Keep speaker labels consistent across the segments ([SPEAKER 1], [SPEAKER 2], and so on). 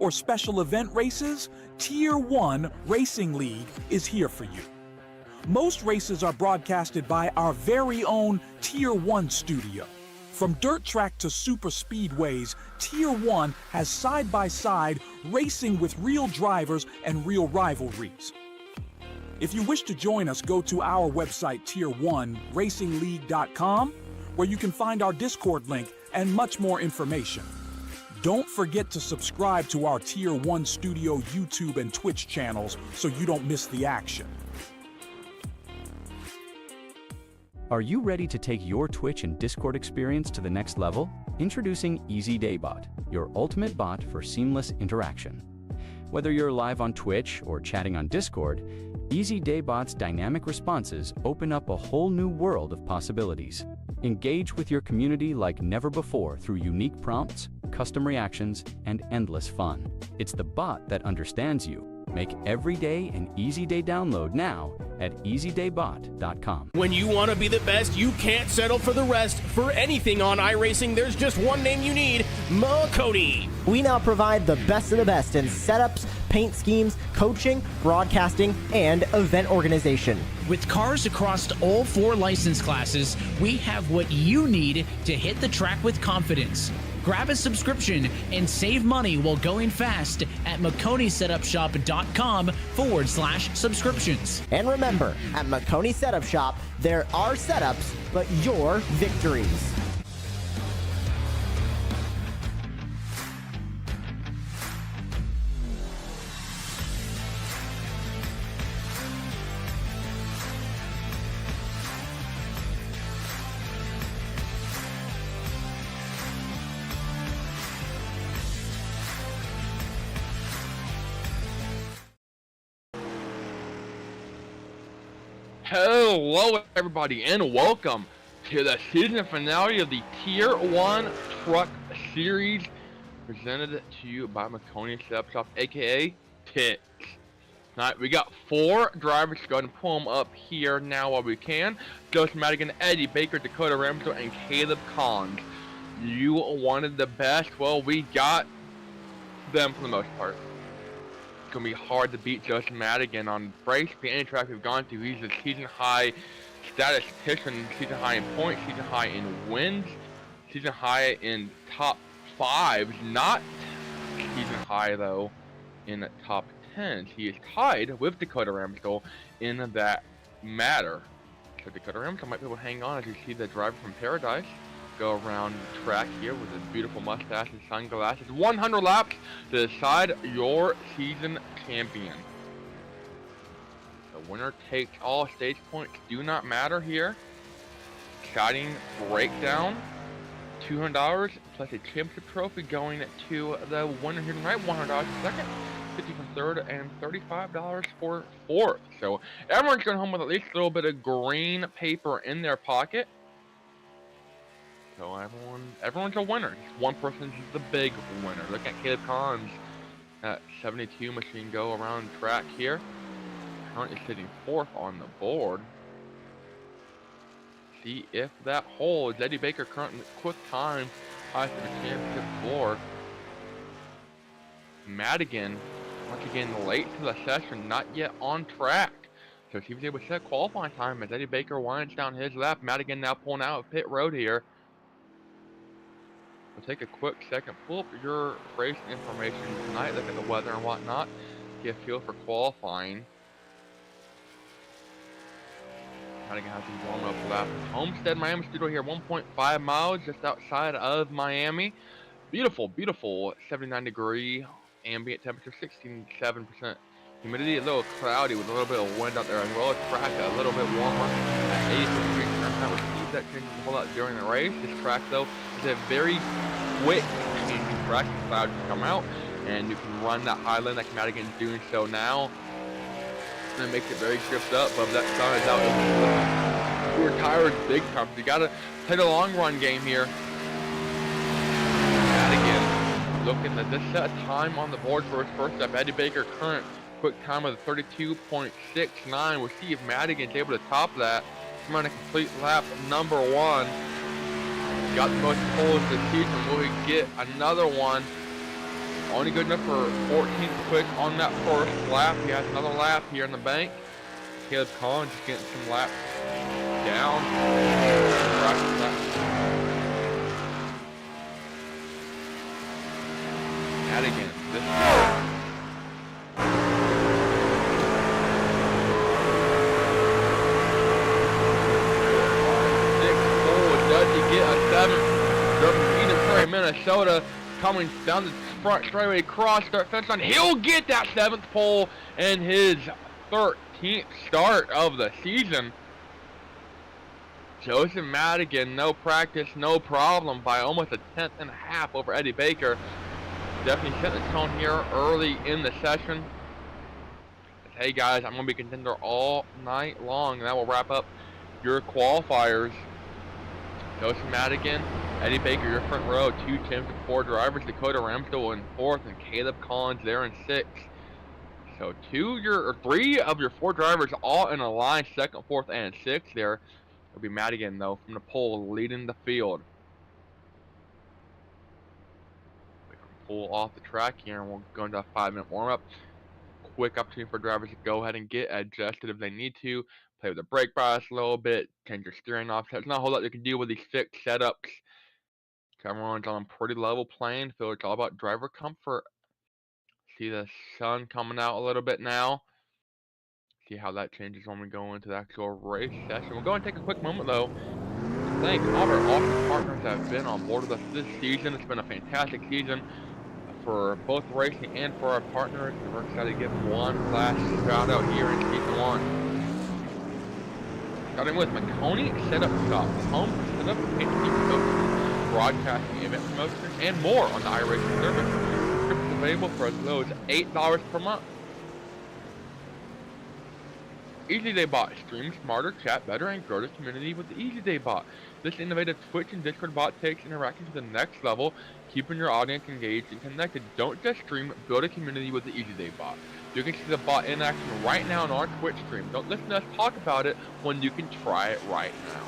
[SPEAKER 1] or special event races, Tier 1 Racing League is here for you. Most races are broadcasted by our very own Tier 1 studio. From dirt track to super speedways, Tier 1 has side-by-side racing with real drivers and real rivalries. If you wish to join us, go to our website, Tier1RacingLeague.com, where you can find our Discord link and much more information. Don't forget to subscribe to our Tier 1 Studio YouTube and Twitch channels so you don't miss the action.
[SPEAKER 2] Are you ready to take your Twitch and Discord experience to the next level? Introducing EasyDayBot, your ultimate bot for seamless interaction. Whether you're live on Twitch or chatting on Discord, EasyDayBot's dynamic responses open up a whole new world of possibilities. Engage with your community like never before through unique prompts, custom reactions, and endless fun. It's the bot that understands you. Make every day an easy day download now at EasyDayBot.com.
[SPEAKER 3] When you want to be the best, you can't settle for the rest. For anything on iRacing, there's just one name you need, Makoni.
[SPEAKER 4] We now provide the best of the best in setups, paint schemes, coaching, broadcasting, and event organization.
[SPEAKER 5] With cars across all 4 license classes, we have what you need to hit the track with confidence. Grab a subscription and save money while going fast at MakoniSetupShop.com/subscriptions.
[SPEAKER 4] And remember, at Makoni Setup Shop, there are setups, but your victories.
[SPEAKER 6] Hello everybody and welcome to the season finale of the Tier 1 Truck Series presented to you by Makoni Setup Shop, aka TITS. Tonight we got 4 drivers. Go ahead and pull them up here now while we can. Joseph Madigan, Eddie Baker, Dakota Ramsdell, and Caleb Collins. You wanted the best, well we got them for the most part. It's going to be hard to beat Joseph Madigan on basically any track we've gone to. He's a season high statistician, season high in points, season high in wins, season high in top 5s, not season high though in top 10s. He is tied with Dakota Ramsdell in that matter. So Dakota Ramsdell might be able to hang on as you see the driver from Paradise go around the track here with his beautiful mustache and sunglasses. 100 laps to decide your season champion. The winner takes all. Stage points do not matter here. Exciting breakdown. $200 plus a championship trophy going to the winner here tonight. $100 for second, $50 for third, and $35 for fourth. So everyone's going home with at least a little bit of green paper in their pocket. So everyone's a winner. One person's the big winner. Look at Caleb Collins at 72 machine go around the track here. Currently sitting 4th on the board. See if that holds. Eddie Baker currently quick time high for the championship board. Madigan once again late to the session, not yet on track. So he was able to set qualifying time as Eddie Baker winds down his lap. Madigan now pulling out of pit road here. We'll take a quick second, pull up your race information tonight, look at the weather and whatnot, get a feel for qualifying. Madigan has some warm up lap. Homestead, Miami Studio here, 1.5 miles just outside of Miami. Beautiful, beautiful 79-degree ambient temperature, 67% humidity, a little cloudy with a little bit of wind out there as well. Track a little bit warmer at 86 degrees Fahrenheit. We'll see if that changes a whole lot during the race. This track though is a very quick changing track. The clouds come out and you can run that high line like Madigan's doing so now. And it makes it very gripped up, but that sun is out. Your tires big time. You gotta play the long run game here. Madigan looking at this set time on the board for his first step. Eddie Baker current quick time of 32.69. We'll see if Madigan's able to top that. Come on a complete lap number 1. Got the most poles this season. Will he get another one? Only good enough for 14th quick on that first lap. He has another lap here in the bank. Caleb Collins just getting some laps down. At again. This does he get a 7th? From Eden Prairie, Minnesota, coming down the front straightaway cross start fence line. He'll get that 7th pole and his 13th start of the season. Joseph Madigan, no practice, no problem, by almost a 10th and a half over Eddie Baker. Definitely set the tone here early in the session. Hey guys, I'm going to be contender all night long, and that will wrap up your qualifiers. Joseph Madigan, Eddie Baker, your front row, 2 Championship 4 drivers, Dakota Ramsdell in 4th, and Caleb Collins there in 6th. So 3 of your 4 drivers all in a line, 2nd, 4th, and 6th there. It'll be Madigan, though, from the pole, leading the field. We can pull off the track here, and we'll go into a 5-minute warm-up. Quick opportunity for drivers to go ahead and get adjusted if they need to. Play with the brake bias a little bit, change your steering offset. There's not a whole lot you can do with these fixed setups. Everyone's on a pretty level playing field. It's all about driver comfort. See the sun coming out a little bit now. See how that changes when we go into the actual race session. We'll go and take a quick moment though. Thank all of our awesome partners that have been on board with us this season. It's been a fantastic season for both racing and for our partners. And we're excited to give them one last shout out here in season 1. Starting with Maconi Setup Shop, home setup, paint coaching, broadcasting, event promotion, and more on the iRacing service. Scripts available for as low as $8 per month. EasyDayBot, stream smarter, chat better, and grow the community with the EasyDayBot. This innovative Twitch and Discord bot takes interaction to the next level, keeping your audience engaged and connected. Don't just stream, build a community with the EasyDayBot. You can see the bot in action right now on our Twitch stream. Don't listen to us talk about it when you can try it right now.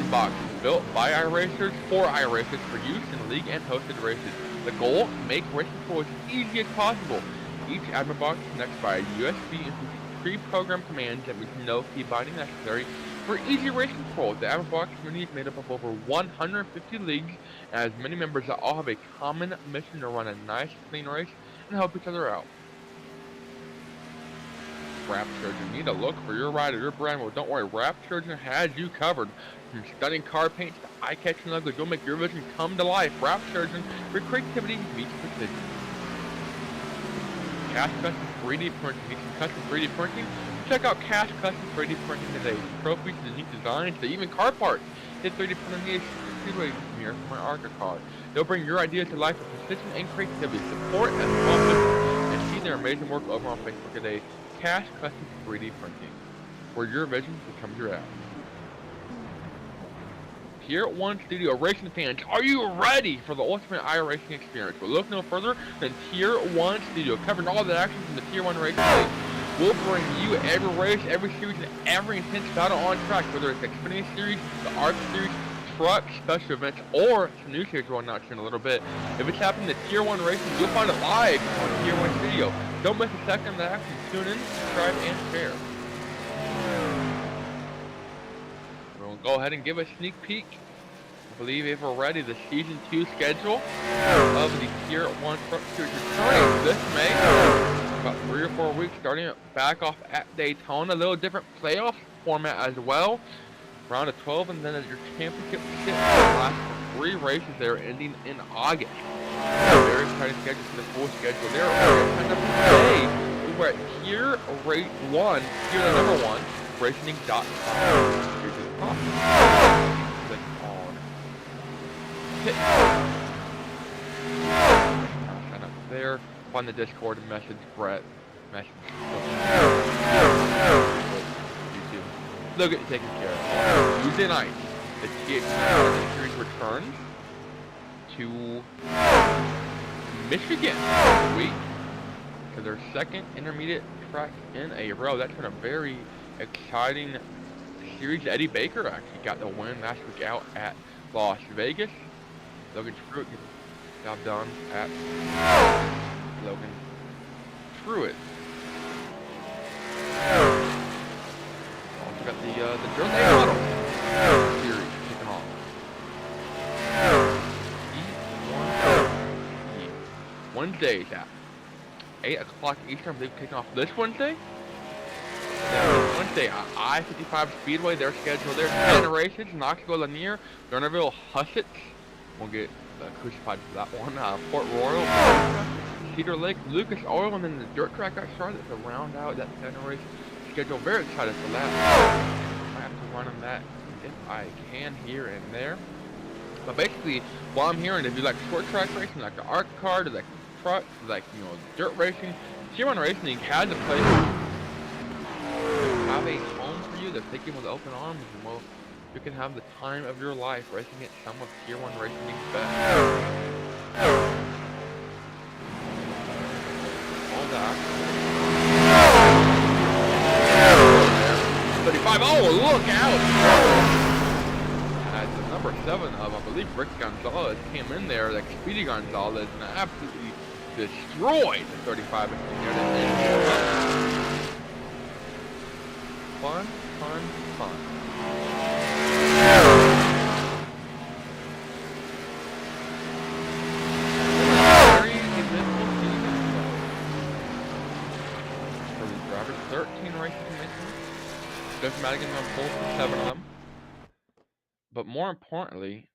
[SPEAKER 6] Box, built by iRacers for iRacers for use in league and hosted races. The goal, make racing control as easy as possible. Each admin box connects by a USB and pre-programmed commands that makes no key binding necessary for easy race control. The admin box community is made up of over 150 leagues and has many members that all have a common mission to run a nice, clean race and help each other out. Wrap Surgeon, need a look for your ride or your brand? Well, don't worry, Wrap Surgeon has you covered. From stunning car paints to eye-catching ugly, you'll make your vision come to life. Wrap Surgeon, where creativity meets precision. Cash Custom 3D Printing. Need some custom 3D printing? Check out Cash Custom 3D Printing today. Trophies, unique designs, to even car parts. Hit 3D printing needs speedway here from my ARCA car. They'll bring your ideas to life with precision and creativity. Support and small business and see their amazing work over on Facebook today. Cash Custom 3D Printing, where your vision becomes your app. Tier 1 Studio racing fans, are you ready for the ultimate iRacing experience? Well, look no further than Tier 1 Studio, covering all the action from the Tier 1 racing league. We'll bring you every race, every series, and every intense battle on track, whether it's the Xfinity Series, the ARCA Series, truck, special events, or some new series we'll announce in a little bit. If it's happening in Tier 1 racing, you'll find it live on Tier 1 Studio. Don't miss a second of the action. Tune in, subscribe, and share. We'll go ahead and give a sneak peek. I believe if we're ready, the Season 2 schedule of the Tier 1 Truck Series returning this May. About 3 or 4 weeks, starting back off at Daytona. A little different playoff format as well. Round of 12, and then as your championship ship last for 3 races there, ending in August. Very exciting schedule for the full schedule there. Today, we're at Tier 1, Tier number 1, racing.com. Here's the top. Click on hit. Sign up there. Find the Discord and message Brett. Message. YouTube. They'll get taken care of. Tuesday night, the THDesigns series returns to Michigan this week for their second intermediate track in a row. That's been a very exciting series. Eddie Baker actually got the win last week out at Las Vegas. Logan Truitt job done at Logan Truitt. Also got the Jones A model series kicking off. Wednesdays at 8 o'clock Eastern. I believe kicking off this Wednesday. Yeah, Wednesday at I-55 Speedway. They're scheduled there. 10 races. Knoxville, Lanier, Lernerville, Hussett. Won't get crucified for that one. Port Royal, Cedar Lake, Lucas Oil, and then the dirt track at Charlotte to round out that 10 race schedule. Very excited for that. I have to run on that if I can here and there. But basically, what I'm hearing, if you like short track racing, like the ARCA car, like trucks, like, you know, dirt racing, T1 Racing League has a place to have a home for you. They're taking with open arms, and well, you can have the time of your life racing at some of T1 Racing League's best. All that. 35. Oh, look out! As the number 7 of, I believe, Rick Gonzalez came in there, like Speedy Gonzalez, and absolutely destroyed the 35. Fun, fun, fun. Very eventful season. For these drivers, 13 races in Michigan. Jeff Madigan on pole for 7 of them. But more importantly,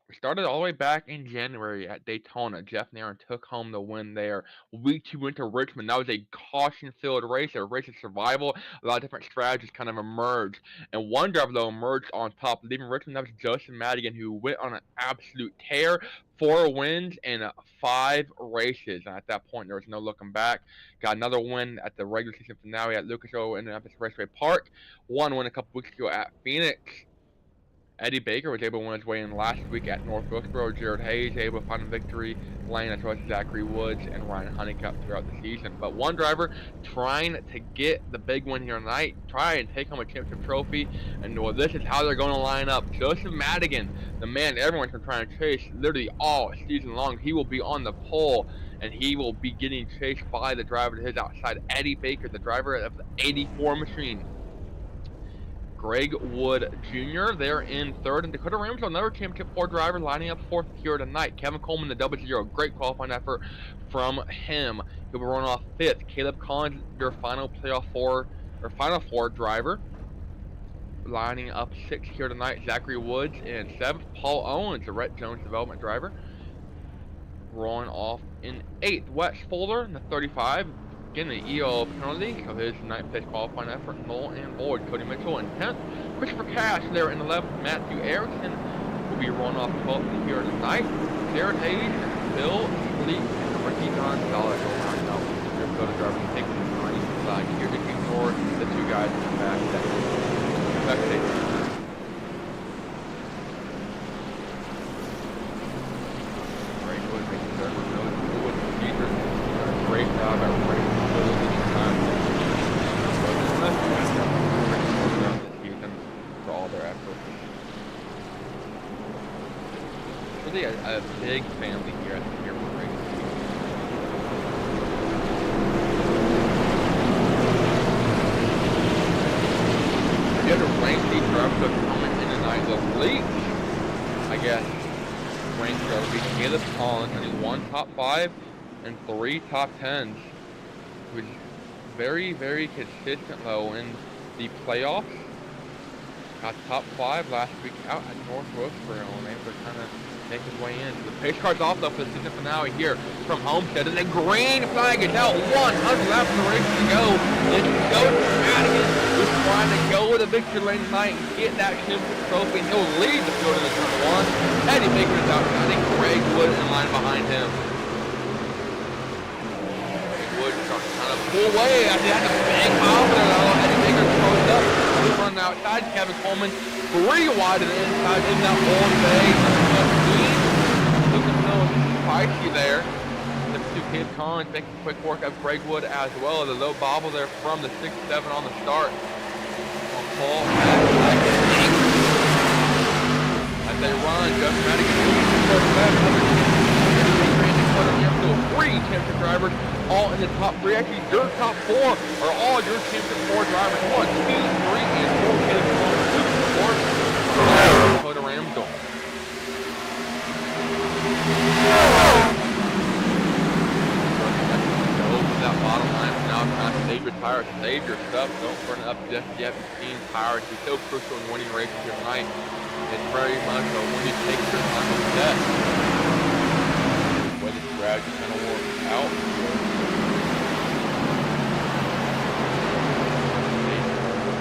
[SPEAKER 6] we started all the way back in January at Daytona. Jeff Nairn took home the win there. Week 2 went to Richmond. That was a caution-filled race, a race of survival. A lot of different strategies kind of emerged. And one driver, though, emerged on top, leaving Richmond. That was Justin Madigan, who went on an absolute tear. 4 wins in 5 races. And at that point, there was no looking back. Got another win at the regular season finale at Lucas Oil Indianapolis Raceway Park. One win a couple weeks ago at Phoenix. Eddie Baker was able to win his way in last week at North Wilkesboro. Jared Hayes able to find a victory lane, as well as Zachary Woods and Ryan Honeycutt throughout the season. But one driver trying to get the big win here tonight, try and take home a championship trophy. And well, this is how they're going to line up. Joseph Madigan, the man everyone's been trying to chase literally all season long. He will be on the pole, and he will be getting chased by the driver to his outside, Eddie Baker, the driver of the 84 machine. Greg Wood Jr. They're in 3rd, and Dakota Ramsdale, another Championship 4 driver, lining up 4th here tonight. Kevin Coleman, the 00, great qualifying effort from him. He'll be running off 5th. Caleb Collins, your final playoff 4 or final 4 driver, lining up 6th here tonight. Zachary Woods in 7th. Paul Owens, the Rhett Jones development driver, rolling off in 8th. Wes Fuller in the 35. Getting the EO penalty of his 9th place qualifying effort. Noel and Boyd. Cody Mitchell in 10th. Christopher Cash there in 11th. Matthew Erickson will be rolling off 12th here tonight. Jared Hayes, Bill Fleet, and Ricky Gonzalez will round out your Dakota drivers taking the green flag here to ignore the 2 guys in the back. Great Wood making sure everyone knows who was the leader. Great job at race. For all their efforts. Really a big family here at the Tier 1 Racing. The other ranked drivers coming in tonight, the late, I guess, ranked drivers will be Caleb Collins, only 1 top 5 and 3 top 10s. Which very, very consistent though in the playoffs. Got top 5 last week out at North Wilkesboro, and able to kind of make his way in. The pace car's off though for the season finale here from Homestead, and the green flag is out. 100 laps of the race to go. It's Joseph Madigan who's trying to go with a victory lane tonight and get that championship trophy, and he'll lead the field in the turn 1. Eddie Baker is out, I think Greg Wood in line behind him. Kind of pull away. I had a big mile there though. Eddie Baker throws up. He's running outside. Kevin Coleman 3 wide to the inside in that long bay. Looking so spicy there. The 2 Caleb Collins making quick work of Greg Wood as well. The low bobble there from the 6-7 on the start. On Paul as they run, Jeff Madigan moving to the first left. Dakota Ramsdale, 3 championship drivers, all in the top 3. Actually, your top 4 are all your championship 4 drivers. 1, 2, 3, and 4 Dakota Ramsdale. That bottom line is now trying to save your tires, save your stuff, don't burn it up just yet. Between tires is so crucial in winning races here tonight. It's very much a when you take your time to set. The way the strategy kind of works out here.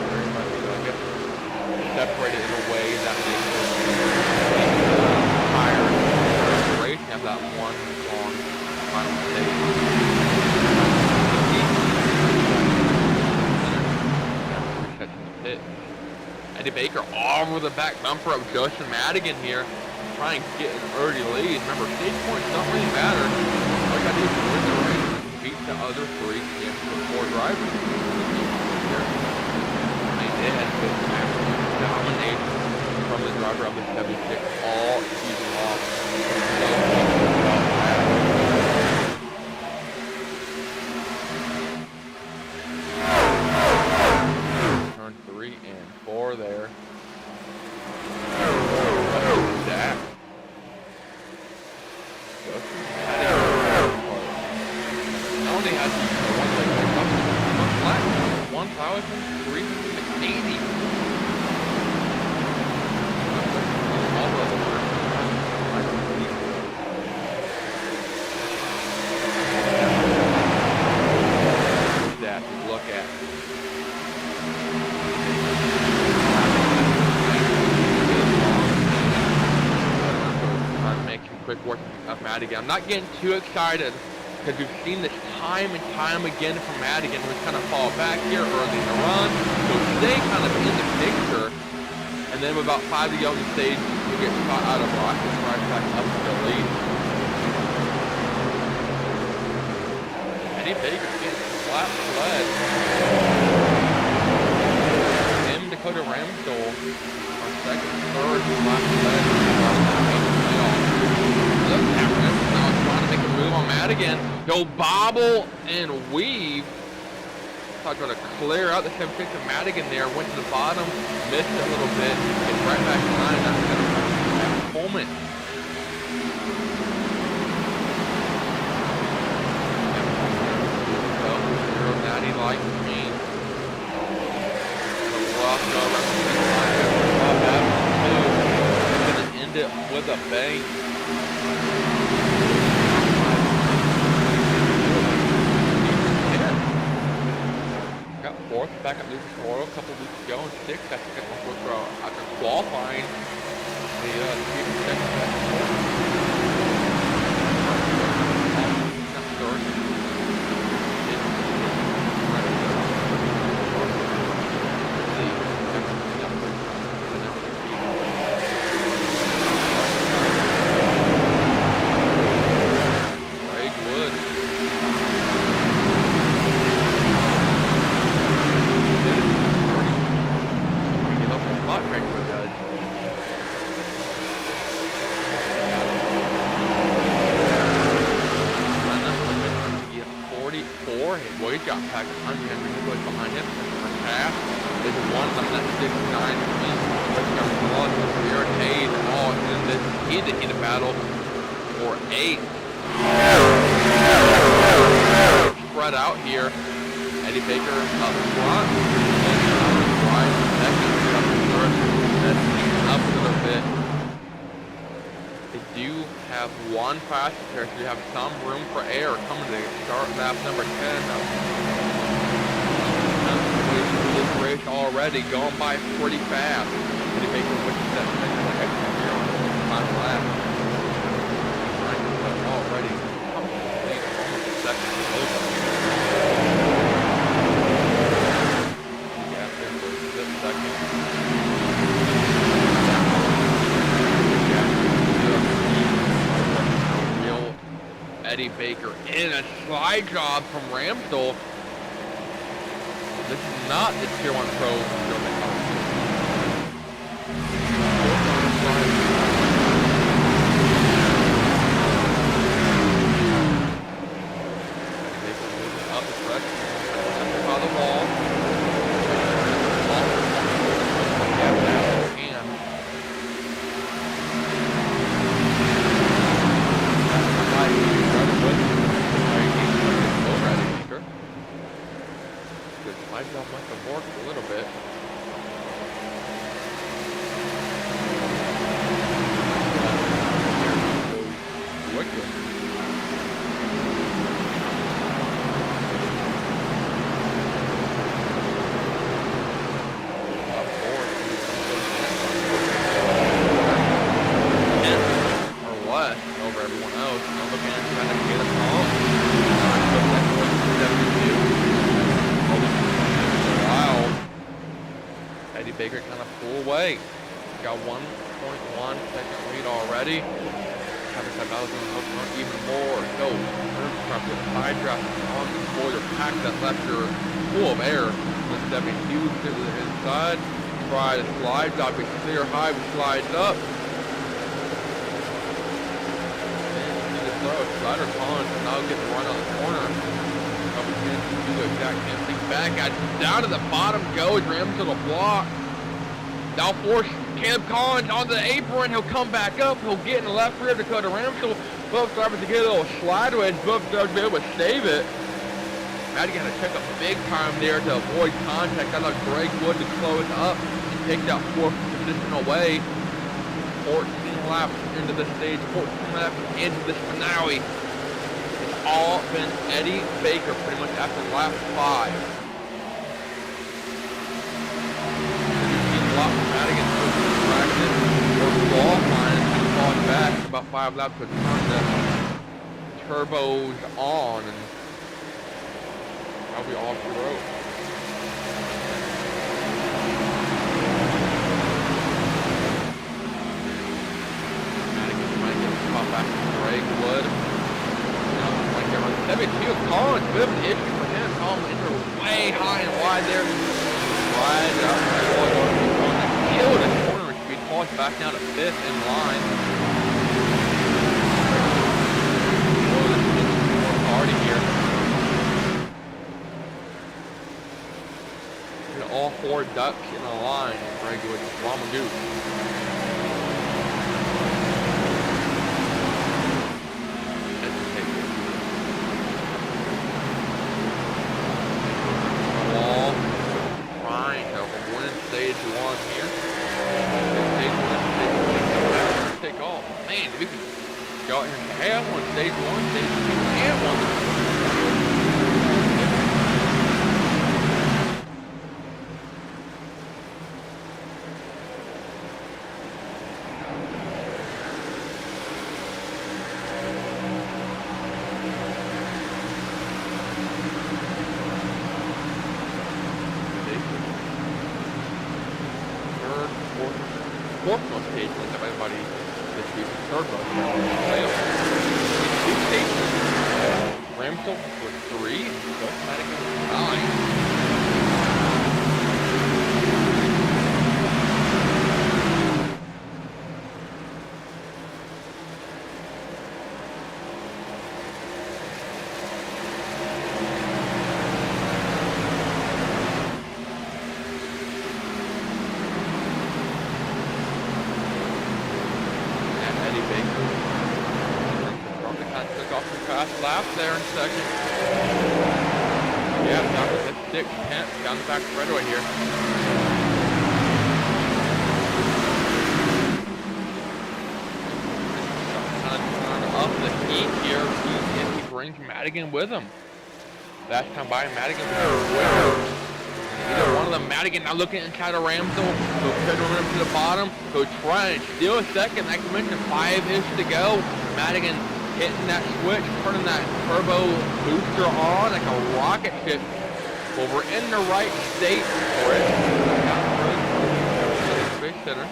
[SPEAKER 6] Very much, I guess, separated in a way that makes the tires in the race have that one long final stage. Eddie Baker all over the back bumper of Justin Madigan here, trying to get an early lead. Remember, stage points don't really matter. All you gotta do is win the race and beat the other 3 championship 4 drivers. I mean, it has been absolute domination from the driver of the 76 all season long. Turn 3 and 4 there. Zach. Not only has he one leg up, 1,380. That to look at. Quick work of Madigan. I'm not getting too excited because we've seen this time and time again from Madigan. We kind of fall back here early in the run. So stay kind of in the picture. And then with about 5 to go on the stage, we get shot out of rocket right back up to the lead. Eddie Baker gets flat led. Him, Dakota Ramsdale, our second, third, flat led. Look at Ramsdale now trying to make a move on Madigan. He'll bobble and weave. Trying to clear out the 76 of Madigan there. Went to the bottom, missed it a little bit, gets right back in line. That's going to Coleman. Zero Natty like me. Rough go around the line. Going to end it with a bang. Got 4th back at Lucas Oil a couple weeks ago, and 6th I think after qualifying the got back 100 behind him. Half is one of that 6-9 Aaron Hayes all in this head-to-head battle for 8. Spread out here. Eddie Baker up front. Right second. Up third. That's up a little bit. They do have one passenger, so you have some room for air coming to start lap number 10. This race already going by pretty fast. Eddie Baker wishes that extra gear on the final lap. Already almost a second over. Gap there for a split second. Eddie Baker in a slide job from Ramsdale. This is not the Tier 1 Pro slide job must have worked a little bit. Wicked. Over everyone else. I'm looking at trying to get a call. Wow. Eddie Baker kind of pull away. Got 1.1 second lead already. Travis Sabella is going to help run even more. Go. Trying to put a side draft on the spoiler. Pack that left her full of air. With stepping huge to the inside. Try to slide. Drop it clear high. Slides up. Slider Collins and now get the run on the corner. Probably can't do the exact same thing back. Down to the bottom goes Rams to the block. Now force Caleb Collins onto the apron. He'll come back up. He'll get in the left rear to Dakota Ramsell. Both drivers to get a little slide wedge. Both drivers be able to save it. Madigan had to check up big time there to avoid contact. Got Greg Wood to close up and take that fourth position away. 14 laps into the stage, 14 laps into this finale. It's all been Eddie Baker pretty much after lap 5. You've seen a lot from Madigan in practice or qualifying and falling back about 5 laps to turn the turbos on and probably off the road. Back to Greg Wood. Collins, bit of an issue for him. Collins entered way high and wide there. Right up. Killed his corner speed. Collins back down to 5th in line. Already here. All 4 ducks in a line. Greg Wood, Llama Goose. Stage 1 here. Stage 1, take off. Man, we can go out here and have one. Stage 1, stage 2, and 4th most stage wins of everybody this season. 3rd most playoff. 2 stages. Ramsell with 3. Gus Madigan with 9. Lap there in second. Yeah, down to the 6th, 10th, down the back straightaway here. Kind of turn up the heat here. He brings Madigan with him. Last time by Madigan was either one of them. Madigan now looking inside of Ramsell. He'll try to run up to the bottom. He'll try and steal a second. Like I mentioned, 5-ish to go. Madigan hitting that switch, turning that turbo booster on like a rocket ship. Well, we're in the right state for it. Space center.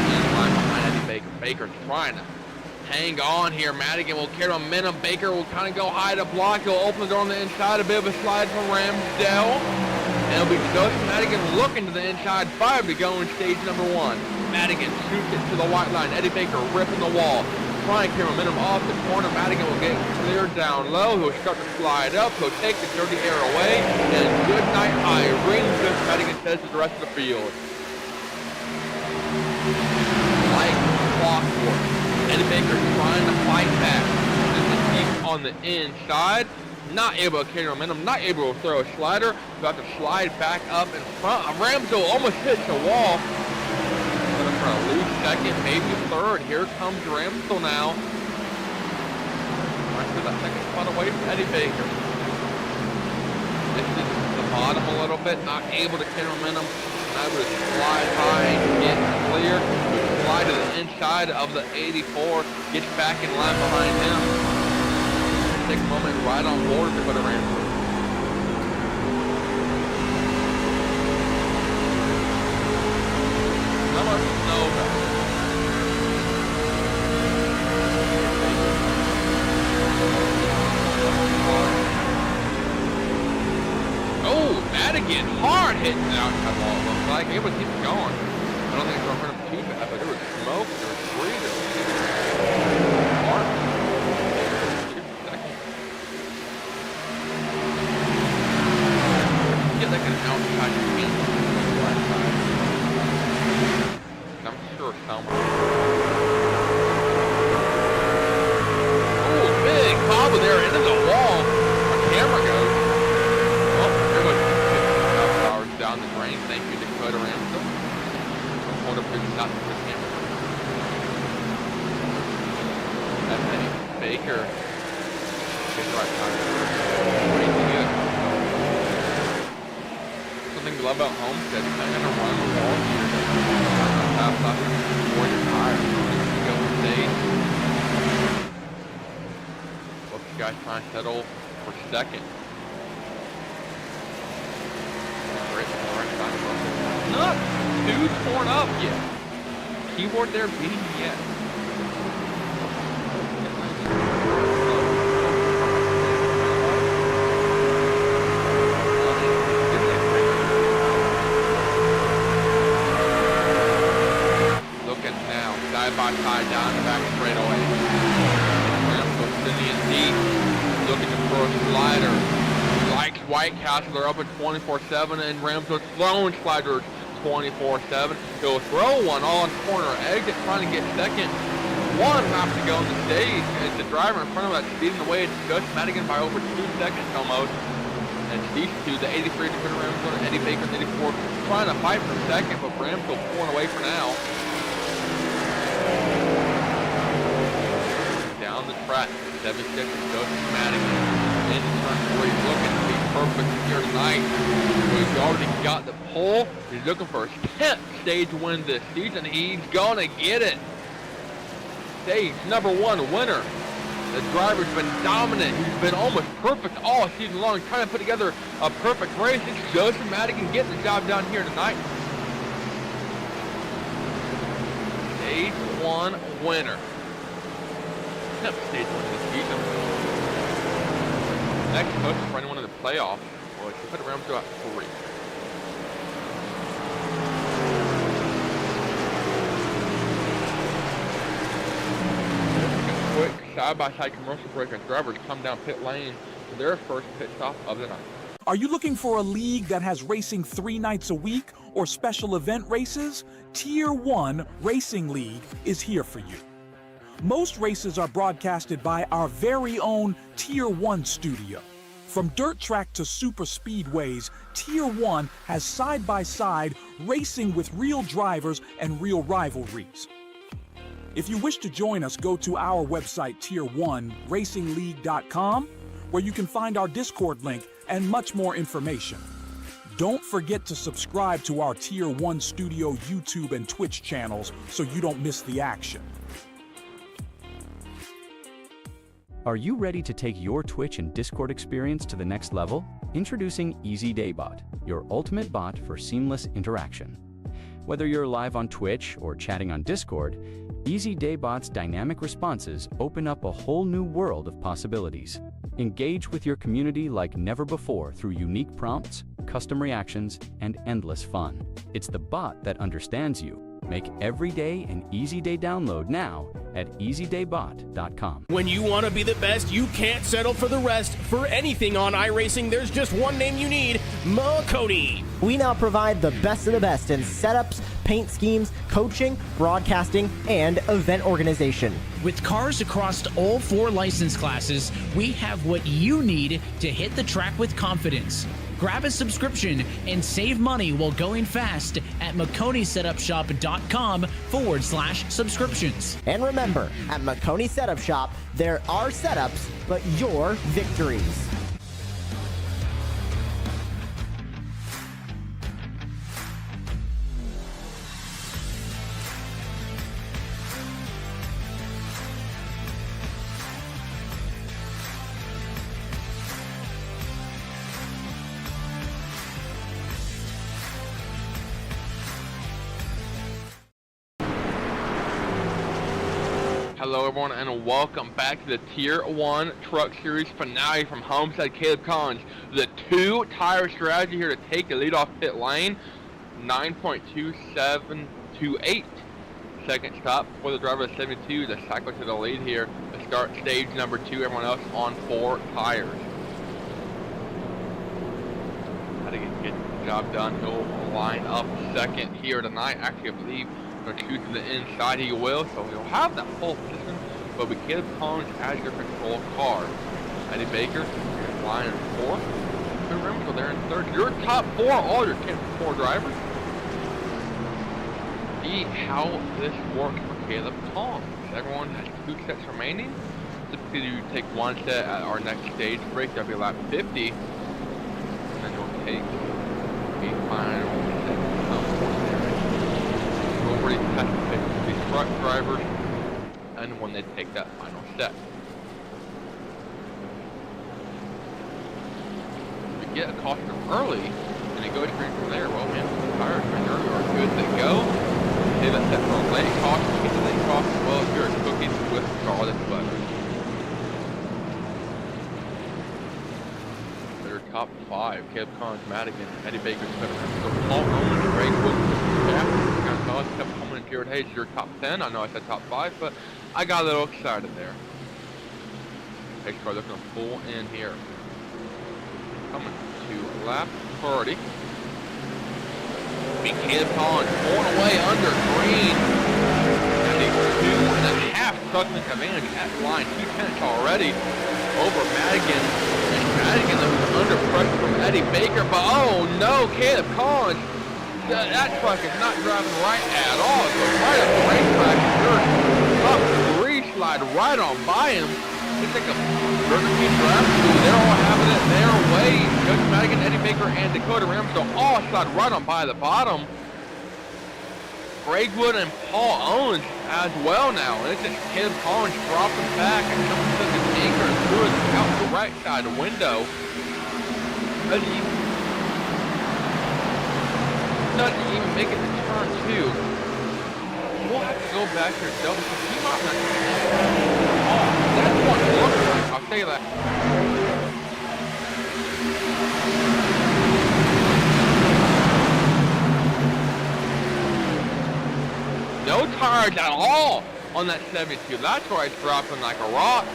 [SPEAKER 6] In line behind Eddie Baker. Baker's trying to hang on here. Madigan will carry momentum. Baker will kind of go high to block. He'll open the door on the inside. A bit of a slide from Ramsdell. And it'll be Gus Madigan looking to the inside 5 to go in stage number 1. Madigan shoots it to the white line. Eddie Baker ripping the wall. Trying to carry momentum off the corner. Madigan will get cleared down low. He'll start to slide up. He'll take the dirty air away. And good night, Irene. Gus Madigan says to the rest of the field. Like clockwork. Eddie Baker trying to fight back. And the Chief on the inside, not able to carry momentum, not able to throw a slider, about to slide back up in front. Ramsdale almost hits the wall. Looking for a loose second, maybe third. Here comes Ramsdale now. Right to that second spot away from Eddie Baker. This is the bottom a little bit, not able to carry momentum. Not able to slide high, get clear. Slide to the inside of the 84, gets back in line behind him. Take a moment right on board to put a Ramsdale. Oh, Madigan hard hitting the outside wall. Looks like it was keep going. I don't think it's going to hurt him too bad, but there was smoke, there was freedom. ARCA. Get like an outside paint on the right side. I'm sure somewhere. Oh, big bobble there into the wall. Our camera goes. Oh, there goes powers down the drain. Thank you, Dakota Ramsdale. Hold up your shot to the camera. That's Eddie Baker. Gets the right time. Great to get. Something to love about Homestead. He's not going to run the wall here. Half off before you're tired. You go on stage. Both guys trying to settle for second. Not too torn up yet. Keyboard there beating yet. Looking now, side by side down the back straightaway. Ramsdale sitting in deep, looking to throw a slider. Like White Castle, they're up at 24/7, and Ramsdale throwing sliders 24/7. He'll throw one all in corner exit, trying to get second. One lap to go on the stage, and the driver in front of that speeding away. It's just Madigan by over 2 seconds almost. And these two, the 83 to Ramsdale and Eddie Baker, the 84, trying to fight for second, but Ramsdale pulling away for now. Down the track, 7 seconds goes to Madigan. Into turn 3, looking to be perfect here tonight. He's already got the pole. He's looking for his 10th stage win this season. He's gonna get it. Stage number 1 winner. The driver's been dominant. He's been almost perfect all season long, trying to put together a perfect race. It's Joseph Madigan getting the job done here tonight. Stage 1 winner. 10th stage win this season. Next post for anyone in the playoff. Well, if you put Ramsdale at 3. Quick side-by-side commercial break as drivers come down pit lane for their first pit stop of the night.
[SPEAKER 1] Are you looking for a league that has racing 3 nights a week or special event races? Tier 1 Racing League is here for you. Most races are broadcasted by our very own Tier 1 studio. From dirt track to super speedways, Tier 1 has side-by-side racing with real drivers and real rivalries. If you wish to join us, go to our website, Tier1RacingLeague.com, where you can find our Discord link and much more information. Don't forget to subscribe to our Tier 1 Studio YouTube and Twitch channels so you don't miss the action.
[SPEAKER 2] Are you ready to take your Twitch and Discord experience to the next level? Introducing EasyDayBot, your ultimate bot for seamless interaction. Whether you're live on Twitch or chatting on Discord, EasyDayBot's dynamic responses open up a whole new world of possibilities. Engage with your community like never before through unique prompts, custom reactions, and endless fun. It's the bot that understands you. Make every day an easy day download now at EasyDayBot.com.
[SPEAKER 3] When you want to be the best, you can't settle for the rest. For anything on iRacing, there's just one name you need: Makoni.
[SPEAKER 4] We now provide the best of the best in setups, paint schemes, coaching, broadcasting, and event organization.
[SPEAKER 5] With cars across all 4 license classes, we have what you need to hit the track with confidence. Grab a subscription and save money while going fast at McConeySetupShop.com/subscriptions.
[SPEAKER 4] And remember, at McConey Setup Shop, there are setups, but your victories.
[SPEAKER 6] Hello everyone and welcome back to the Tier 1 Truck Series finale from Homestead Caleb Collins. The 2-tire strategy here to take the lead off pit lane. 9.2728 second stop for the driver of 72 to cycle to the lead here to start stage number 2. Everyone else on 4 tires. How to get the job done. He'll line up second here tonight. Actually, I believe he'll shoot to the inside. He will, so he'll have that pole position, but with Caleb Collins as your control car. Eddie Baker line in 4th. Remember, they're in 3rd. Your top 4, all your top 4 drivers. See how this works for Caleb Collins. Everyone has 2 sets remaining. Typically, you take 1 set at our next stage break. That'll be lap 50. And then you'll take a final set. Already tested these truck drivers and when they take that final set. If you get a caution early and it goes green from there, well man, the tires right there are good to go. Hit that set for a late caution, get the late caution, well you're cooking with garlic butter. Their top 5, Caleb Collins, Madigan, Eddie Baker, so Paul Owens, Ray Wood, kept coming in Jared Hayes, your top 10. I know I said top 5, but I got a little excited there. Pace car looking to pull in here. Coming to lap 30. Big Caleb Collins pulling away under green. And a 2.5 second advantage at line. 2 tenths already over Madigan. And Madigan looking under pressure from Eddie Baker, but oh no, Caleb Collins. That truck is not driving right at all. It goes right up the racetrack. Your top 3 slide right on by him. It's like a Burger King drive-through. They're all having it their way. Judge Madigan, Eddie Baker, and Dakota Ramsdale all slide right on by the bottom. Greg Wood and Paul Owens as well now. And it's just Caleb Collins dropping back and coming to the anchor and through it out the right side window. Doesn't even make it to turn 2. We'll have to go back here double because he might not. Oh, that's what it looks like. I'll tell you that. No tires at all on that 72. That's why it's dropping like a rock.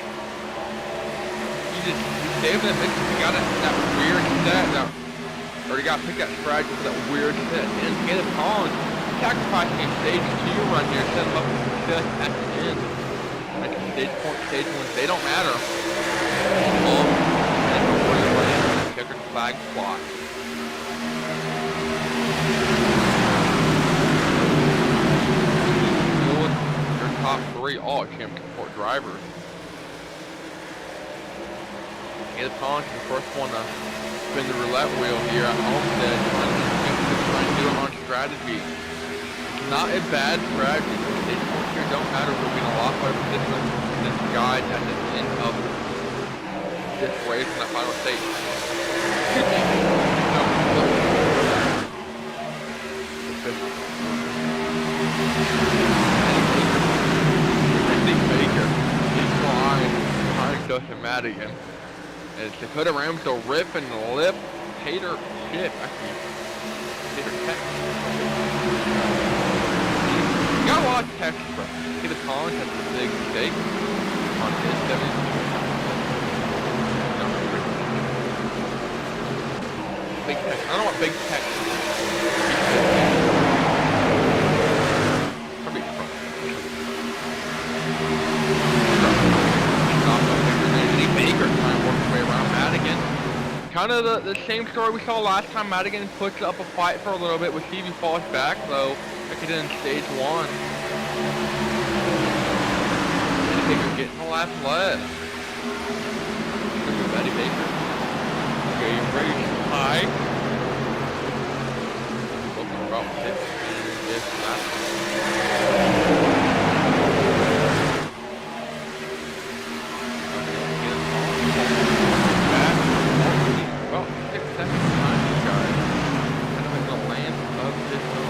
[SPEAKER 6] You save that mix. You got that weird set. Or you got to pick that strategy for that weird set. And Caleb Collins sacrificing a stage 2 run here, set him up for success at the end. Like stage 4, stage 1, they don't matter. And before you land, checkered flag fly. Your top 3 all championship drivers. Caleb Collins is the first one to spin the roulette wheel here at Homestead, trying to do it on strategy. It's not a bad strategy. Stage 4 here don't matter. We'll be in a lot better position than this guy at the end of this race in that final stage. Eddie Baker, he's flying behind Justin Madigan. And it's Dakota Ramsdale rip and lip, Tater Chip, actually, Tater Tech. You got a lot of text, but Caleb Collins has a big mistake on his 72. Big text, I don't know what big text is. kind of the same story we saw last time. Madigan puts up a fight for a little bit with Stevie falls back though, like he did in stage 1. Eddie Baker getting the last led. Look at Eddie Baker. Okay, race high. Looking about 15 this last. About 6 seconds behind these guys. Kind of in the land of this one.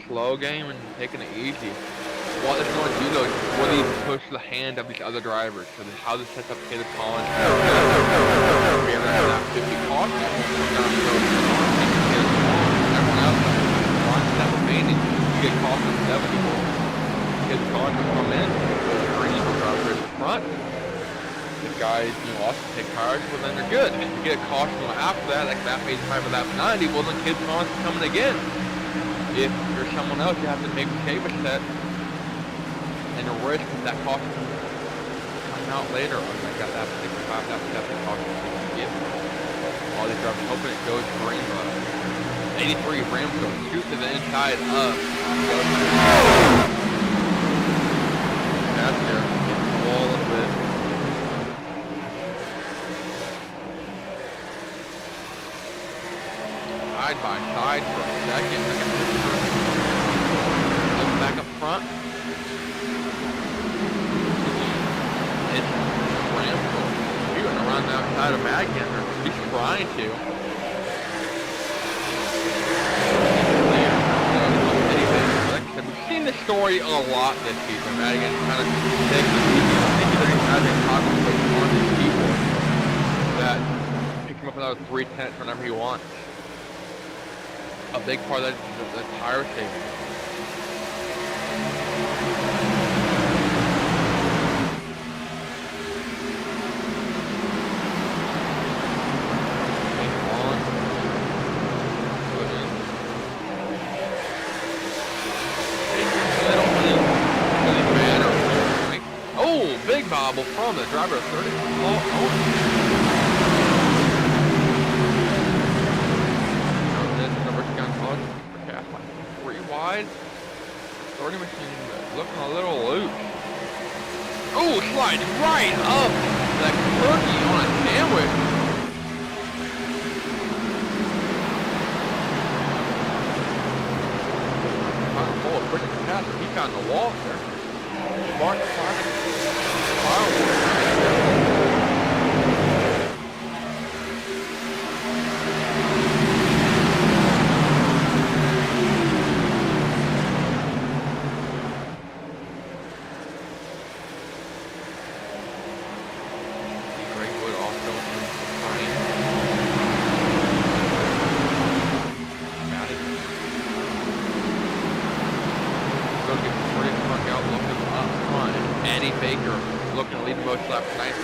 [SPEAKER 6] Slow game and taking it easy. What it's going to do though is really push the hand of these other drivers. So how this sets up Caleb Collins. We have that 50 caution. Everyone else wants that remaining. You get caught in 70. Caleb Collins will come in. Green will drive in the front. The guys, also take tires, well then they're good. If you get a caution after that, like lap 85 or lap 90, well then Caleb Collins is coming again. If you're someone else, you have to maybe save a set and a risk of that caution coming out later. I got that 65, that 70 caution to get. All these drivers hoping it goes green. 83 Rams will shoot to the inside of. That's there. Getting the wall a little bit. Side by side for a second. Look back up front. It's Rambo shooting around the outside of Madigan, or he's trying to. Like I said, we've seen this story a lot this season. Madigan kind of takes the season. I think that he's having toggle switch on his keyboard that picks him up another 3/10 whenever he wants. A big part of that is the tire saving. Oh, big bobble from the driver of 30. Wide. 30 machine looking a little loose. Oh, slides right up that cookie on a sandwich. Trying to pull a quick pass, he found the wall there. Mark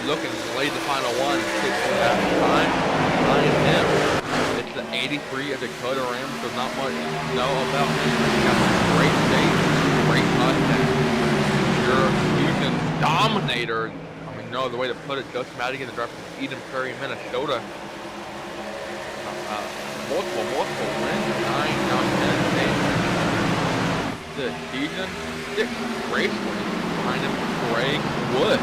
[SPEAKER 6] looking to lead the final one. 6 laps time. Behind him, it's the 83 of Dakota Rams, so not much to know about him. He's got a great state, great Mustang. Your Houston Dominator. I mean, no other way to put it. Justin Madigan, the driver from Eden Prairie, Minnesota. Multiple wins. 9 out of 10 this season. 6 race wins. Behind him, Greg Wood.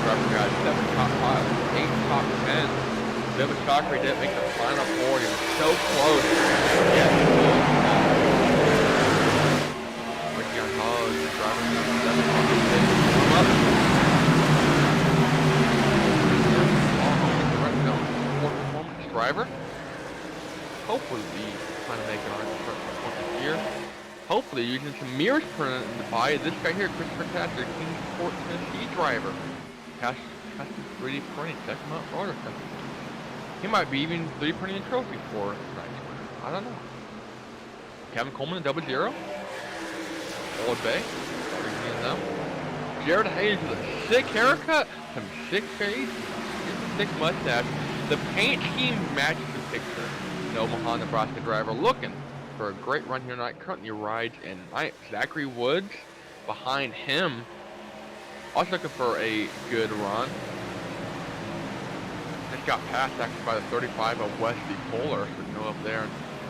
[SPEAKER 6] Driver got 7 top 5, 8 top 10. Bit of a shocker he didn't make the final 4. He was so close. Yeah. Ricky on Hall is driving up 7 top 6. Warm up. Fourth performance driver. Hopefully we kind of make it on this year. Hopefully using some mirrors printed by this guy here, Christopher Thatcher, Kingsport, Tennessee driver. Has 3D printing. Check him out for order. He might be even 3D printing a trophy for tonight. I don't know. Kevin Coleman in 00. Old Bay. Jared Hayes with a sick haircut. Some sick face. Sick mustache. The paint scheme matches the picture. an Omaha, Nebraska driver looking for a great run here tonight. Currently rides in ninth. Zachary Woods behind him, also looking for a good run. Just got passed actually by the 35 of Wesley Fuller, so no up there.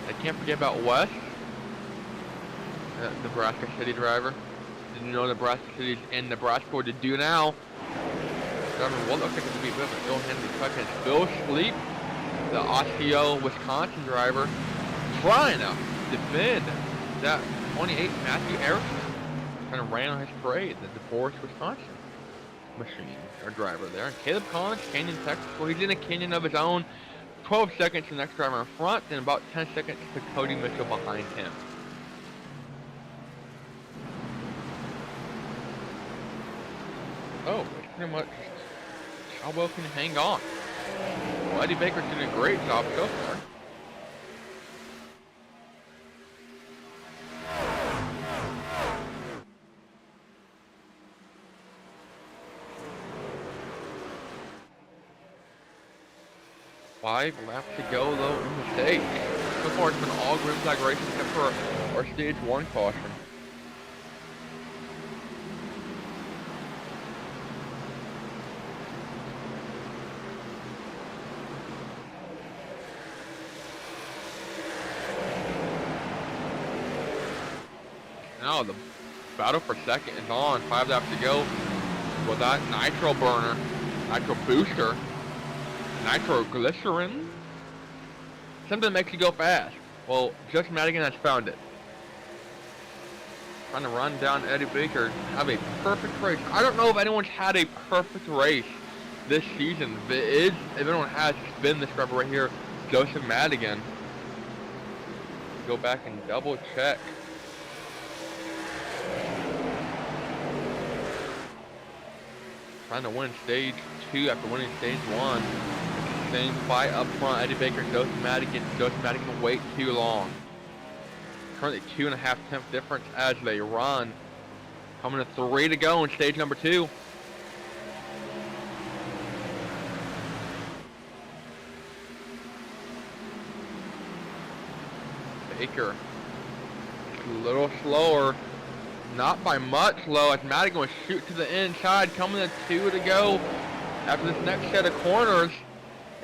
[SPEAKER 6] I can't forget about Wes, Nebraska City driver. Didn't know Nebraska City's in Nebraska. What to do now? What looks like it's going to be a bit of an ill-handed cut against Bill Sleep, the Osseo, Wisconsin driver, trying to defend that 28 Matthew Erickson. Kind of ran on his parade, the DeForest, Wisconsin machine or driver there. And Caleb Collins, Canyon, Texas. Well, he's in a canyon of his own. 12 seconds to the next driver in front, and about 10 seconds to Cody Mitchell behind him. Oh, it's pretty much how well can you hang on. Well, Eddie Baker's doing a great job so far. Five laps to go though in the stage. So far it's been all green flag racing except for our stage 1 caution. Now the battle for second is on. 5 laps to go with that nitro burner, nitro booster, nitroglycerin. Something that makes you go fast. Well, Justin Madigan has found it. Trying to run down Eddie Baker, have a perfect race. I don't know if anyone's had a perfect race this season. If anyone has, it's been this driver right here, Joseph Madigan. Go back and double check. Trying to win stage 2 after winning stage 1. Same fight up front. Eddie Baker, Joseph Madigan. Joseph Madigan wait too long. Currently 2.5 tenth difference as they run. Coming to 3 to go in stage number 2. Baker a little slower. Not by much low, as Madigan will shoot to the inside, coming to 2 to go. After this next set of corners,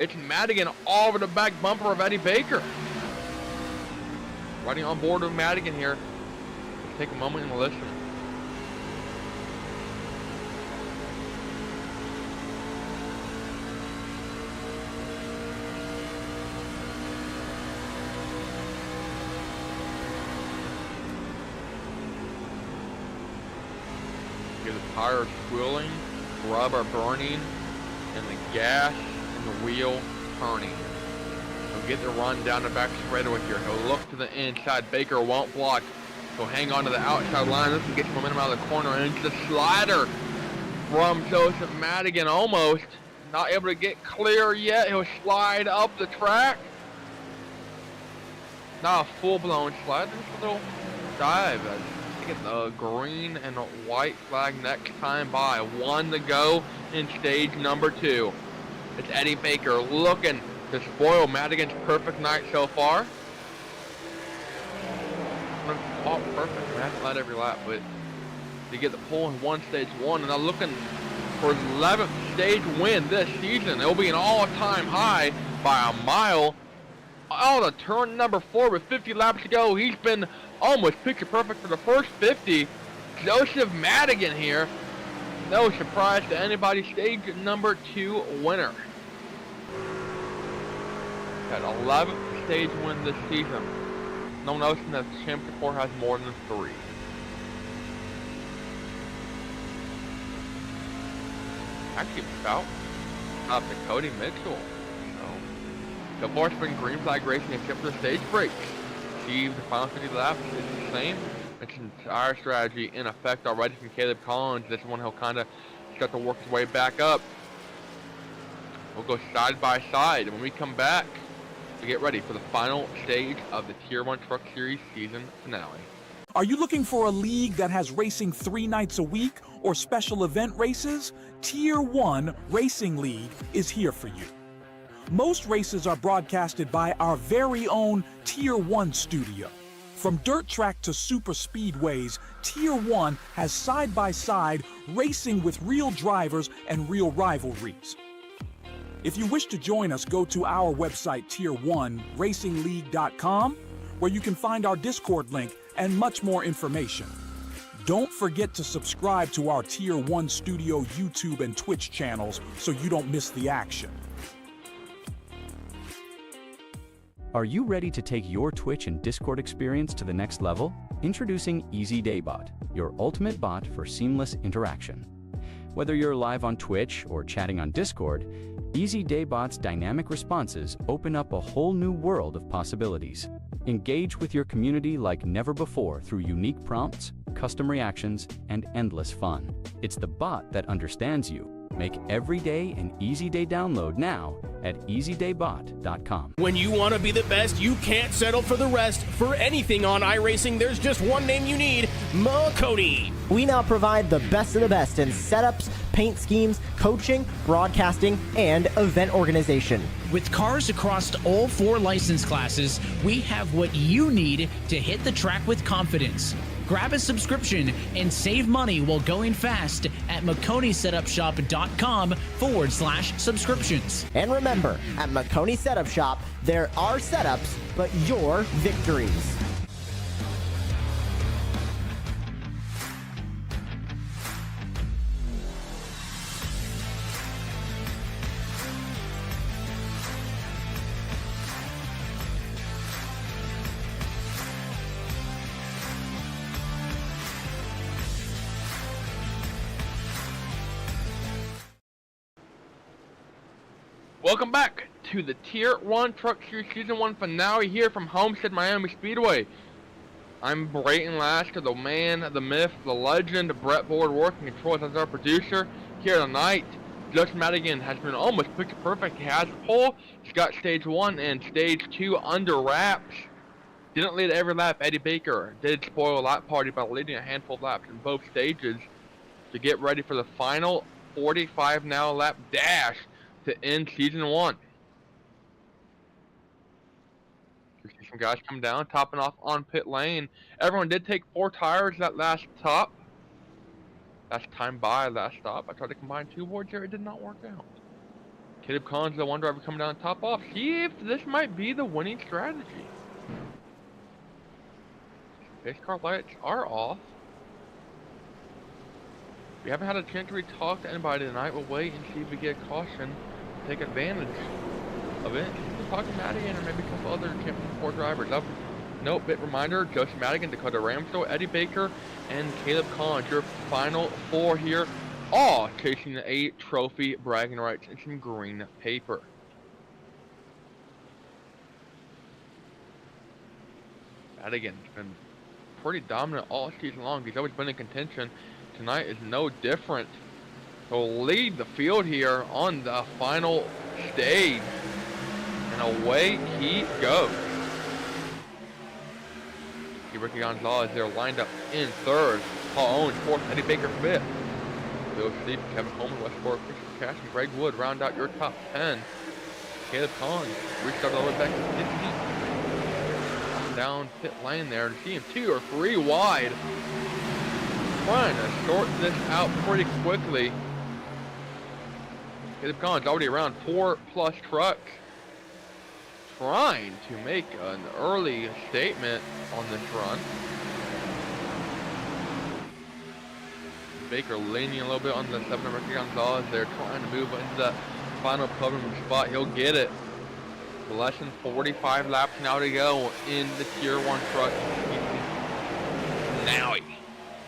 [SPEAKER 6] it's Madigan all over the back bumper of Eddie Baker. Riding on board with Madigan here. Let's take a moment and listen. The tires squealing, rubber burning, and the gas and the wheel turning. He'll get the run down the back straightaway here. He'll look to the inside. Baker won't block. He'll hang on to the outside line. This will get momentum out of the corner and into the slider from Joseph Madigan. Almost not able to get clear yet. He'll slide up the track. Not a full-blown slide, just a little dive. Get the green and white flag next time by. 1 to go in stage number 2. It's Eddie Baker looking to spoil Madigan's perfect night so far. All perfect, man. Not every lap, but to get the pole in one stage 1, and I'm looking for his 11th stage win this season. It'll be an all-time high by a mile. Oh, the turn number 4 with 50 laps to go. He's been almost picture perfect for the first 50. Joseph Madigan here. No surprise to anybody. Stage number 2 winner. Got 11th stage win this season. No one else in the championship before has more than 3. Actually, about up to Cody Mitchell. So far it's been green flag racing except for the stage breaks. The final 50 laps is the same. It's our strategy in effect already from Caleb Collins. This one he'll kind of start to work his way back up. We'll go side by side, and when we come back, we get ready for the final stage of the Tier 1 Truck Series season finale.
[SPEAKER 1] Are you looking for a league that has racing 3 nights a week or special event races? Tier 1 Racing League is here for you. Most races are broadcasted by our very own Tier 1 studio. From dirt track to super speedways, Tier 1 has side-by-side racing with real drivers and real rivalries. If you wish to join us, go to our website, T1RacingLeague.com, where you can find our Discord link and much more information. Don't forget to subscribe to our Tier 1 Studio YouTube and Twitch channels so you don't miss the action.
[SPEAKER 2] Are you ready to take your Twitch and Discord experience to the next level? Introducing EasyDayBot, your ultimate bot for seamless interaction. Whether you're live on Twitch or chatting on Discord, EasyDayBot's dynamic responses open up a whole new world of possibilities. Engage with your community like never before through unique prompts, custom reactions, and endless fun. It's the bot that understands you. Make every day an easy day download now at easydaybot.com.
[SPEAKER 3] When you want to be the best, you can't settle for the rest. For anything on iRacing, there's just one name you need, Makoni.
[SPEAKER 4] We now provide the best of the best in setups, paint schemes, coaching, broadcasting, and event organization.
[SPEAKER 5] With cars across all 4 license classes, we have what you need to hit the track with confidence. Grab a subscription and save money while going fast at MakoniSetupShop.com/subscriptions.
[SPEAKER 4] And remember, at Makoni Setup Shop, there are setups, but your victories.
[SPEAKER 6] Welcome back to the Tier 1 Truck Series Season 1 finale here from Homestead, Miami Speedway. I'm Brayton Lasker, the man, the myth, the legend, Brett Board working controls as our producer here tonight. Justin Madigan has been almost picture perfect. He has pole. He's got stage 1 and stage 2 under wraps. Didn't lead every lap. Eddie Baker did spoil a lap party by leading a handful of laps in both stages to get ready for the final 45 now lap dash to end season 1. You see some guys come down, topping off on pit lane. Everyone did take 4 tires that last top. Last time by last stop. I tried to combine 2 boards there. It did not work out. Caleb Collins, the one driver coming down top off. See if this might be the winning strategy. Pace car lights are off. We haven't had a chance to really talk to anybody tonight. We'll wait and see if we get a caution. Take advantage of it. We'll talk to Madigan or maybe a couple other Championship 4 drivers. Note, bit reminder, Joseph Madigan, Dakota Ramsdale, Eddie Baker, and Caleb Collins, your final 4 here, all chasing the 8 trophy bragging rights and some green paper. Madigan's been pretty dominant all season long. He's always been in contention. Tonight is no different. He'll lead the field here on the final stage. And away he goes. Ricky Gonzalez there lined up in 3rd. Paul Owens 4th. Eddie Baker 5th. Bill Sleep, Kevin Coleman, Westport, Christopher Cash, and Greg Wood round out your top 10. Caleb Collins reached out all the way back to 50. Down pit lane there and see him 2 or 3 wide. Trying to sort this out pretty quickly. Caleb Collins already around 4+ trucks. Trying to make an early statement on this run. Baker leaning a little bit on the 7 of Ricky Gonzalez there, trying to move into that final podium spot. He'll get it. Less than 45 laps now to go in the Tier 1 truck. Now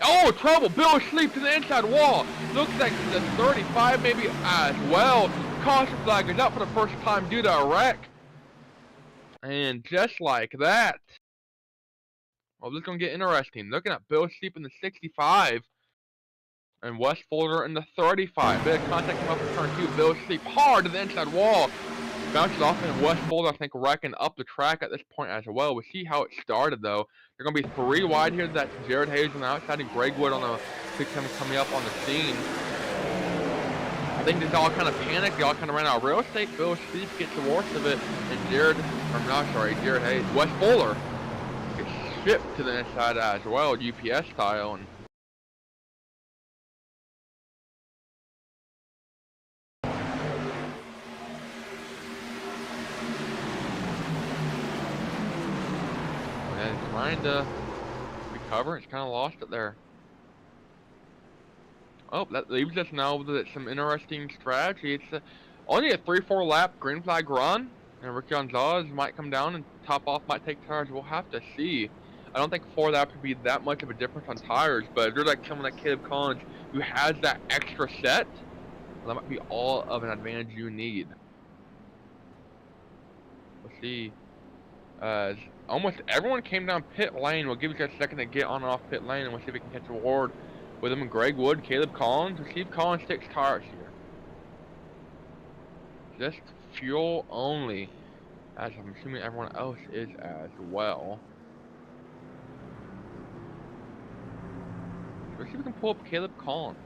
[SPEAKER 6] oh, trouble! Bill Sleep to the inside wall. Looks like the 35 maybe as well. Caution flag is out for the first time due to a wreck. And just like that, well, this is going to get interesting. Looking at Bill Sleep in the 65 and Wes Folder in the 35. Bit of contact come up in turn 2. Bill Sleep hard to the inside wall. Bounces off, and Wes Folder, I think, wrecking up the track at this point as well. We'll see how it started, though. They're going to be 3 wide here. That's Jared Hayes on the outside and Greg Wood on the 6 coming up on the scene. I think they all kind of panicked. They all kind of ran out of real estate. Bill Steve gets the worst of it, and Jared Hayes, Wes Fuller gets shipped to the inside as well, UPS style. And trying to recover. It's kind of lost it there. Oh, that leaves us now with some interesting strategy. It's only a 3-4 lap green flag run, and Ricky Gonzalez might come down and top off, might take tires. We'll have to see. I don't think 4 laps would be that much of a difference on tires, but if you're like someone like Caleb Collins who has that extra set, well, that might be all of an advantage you need. Let's see. Almost everyone came down pit lane. We'll give you guys a second to get on and off pit lane, and we'll see if we can catch a ward with him and Greg Wood, Caleb Collins. We'll see if Collins takes tires here. Just fuel only, as I'm assuming everyone else is as well. Let's see if we can pull up Caleb Collins,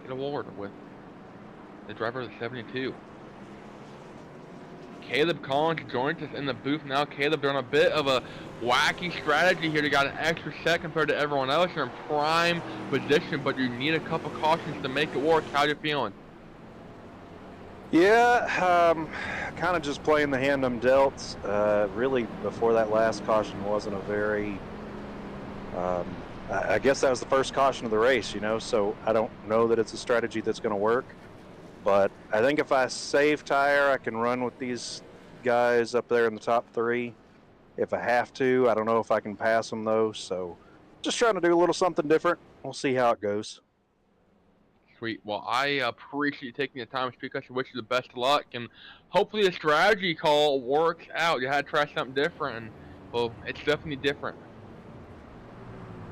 [SPEAKER 6] get a ward with the driver of the 72. Caleb Collins joins us in the booth now. Caleb, they're on a bit of a wacky strategy here. You got an extra set compared to everyone else. You're in prime position, but you need a couple cautions to make it work. How you feeling?
[SPEAKER 7] Yeah, kind of just playing the hand I'm dealt. Really, before that last caution wasn't a very, I guess that was the first caution of the race, you know, so I don't know that it's a strategy that's going to work. But I think if I save tire, I can run with these guys up there in the top 3. If I have to, I don't know if I can pass them though. So just trying to do a little something different. We'll see how it goes.
[SPEAKER 6] Sweet. Well, I appreciate you taking the time to speak. I wish you the best of luck, and hopefully the strategy call works out. You had to try something different, and well, it's definitely different.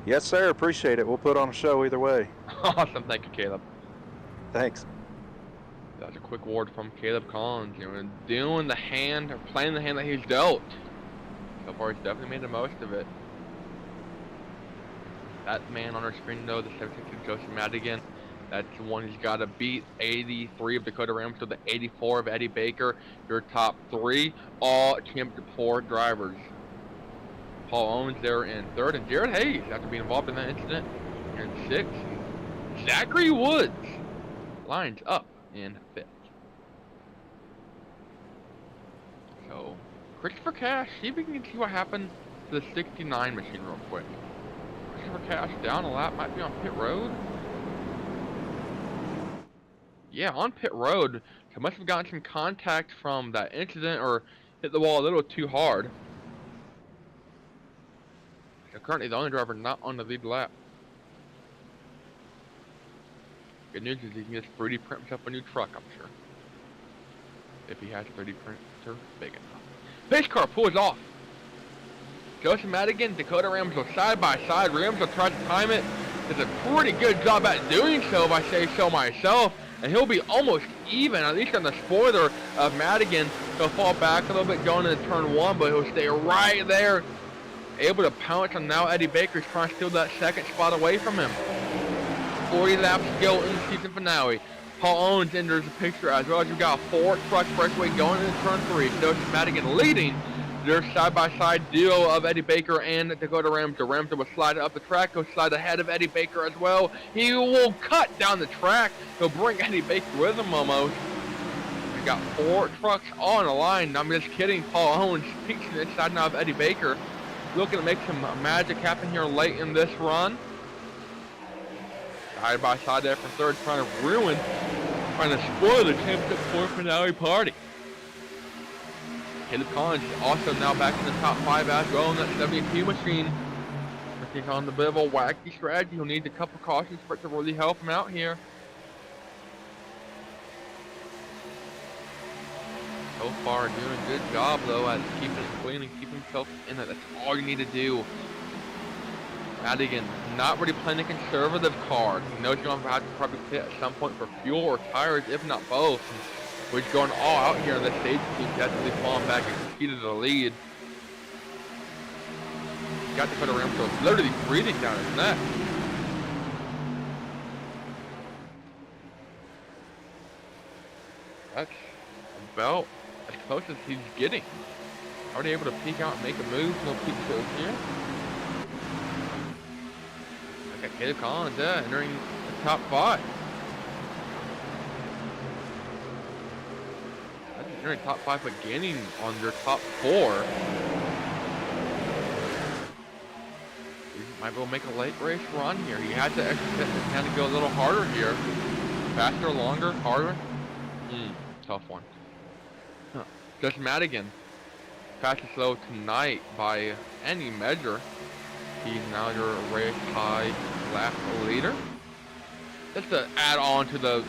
[SPEAKER 7] Yes, sir. Appreciate it. We'll put on a show either way.
[SPEAKER 6] Awesome. Thank you, Caleb.
[SPEAKER 7] Thanks.
[SPEAKER 6] That's a quick word from Caleb Collins. You know, doing the hand, or playing the hand that he's dealt. So far, he's definitely made the most of it. That man on our screen, though, the 76 Joseph Madigan, that's the one he's got to beat. 83 of Dakota Rams to the 84 of Eddie Baker. Your top 3, all Championship 4 drivers. Paul Owens there in 3rd, and Jared Hayes, after being involved in that incident, in 6th. Zachary Woods lines up in 5th. So, Christopher Cash, see if we can see what happened to the 69 machine real quick. Christopher Cash down a lap, might be on pit road. Yeah, on pit road. So must have gotten some contact from that incident or hit the wall a little too hard. So currently the only driver not on the lead lap. Good news is he can just 3D print himself a new truck, I'm sure. If he has a 3D printer big enough. Pace car pulls off. Joseph Madigan, Dakota Rams go side by side. Rams will try to time it. Does a pretty good job at doing so, if I say so myself. And he'll be almost even, at least on the spoiler of Madigan. He'll fall back a little bit going into turn 1, but he'll stay right there. Able to pounce on now Eddie Baker's trying to steal that 2nd spot away from him. 40 laps to go in the season finale. Paul Owens enters the picture as well as we got a 4 truck breakaway going into turn 3. Joseph Madigan leading their side-by-side duo of Eddie Baker and Dakota Rams. The Rams will slide up the track. He'll slide ahead of Eddie Baker as well. He will cut down the track. He'll bring Eddie Baker with him almost. We got 4 trucks on the line. I'm just kidding. Paul Owens peeks to the inside now of Eddie Baker. Looking to make some magic happen here late in this run. Side by side there for 3rd, trying to spoil the championship 4 finale party. Caleb Collins is also now back in the top 5 as well in that 72 machine. Working on the bit of a wacky strategy. He'll need a couple cautions for it to really help him out here. So far, doing a good job though at keeping it clean and keeping himself in it. That's all you need to do. Madigan not really playing a conservative card. He knows you're going to have to probably pit at some point for fuel or tires, if not both. We're going all out here in this stage. He's definitely falling back and conceded the lead. Got to put around, so literally breathing down his neck. That's about as close as he's getting. Already able to peek out and make a move. No peek shows here. Okay, Caleb Collins, entering the top 5. That's entering top 5, but gaining on your top 4. He might be able to make a late race run here. He had to kind of go a little harder here. Faster, longer, harder. Tough one. Just Madigan. Fastest slow tonight by any measure. He's now your race high lap leader. Just to add on to the,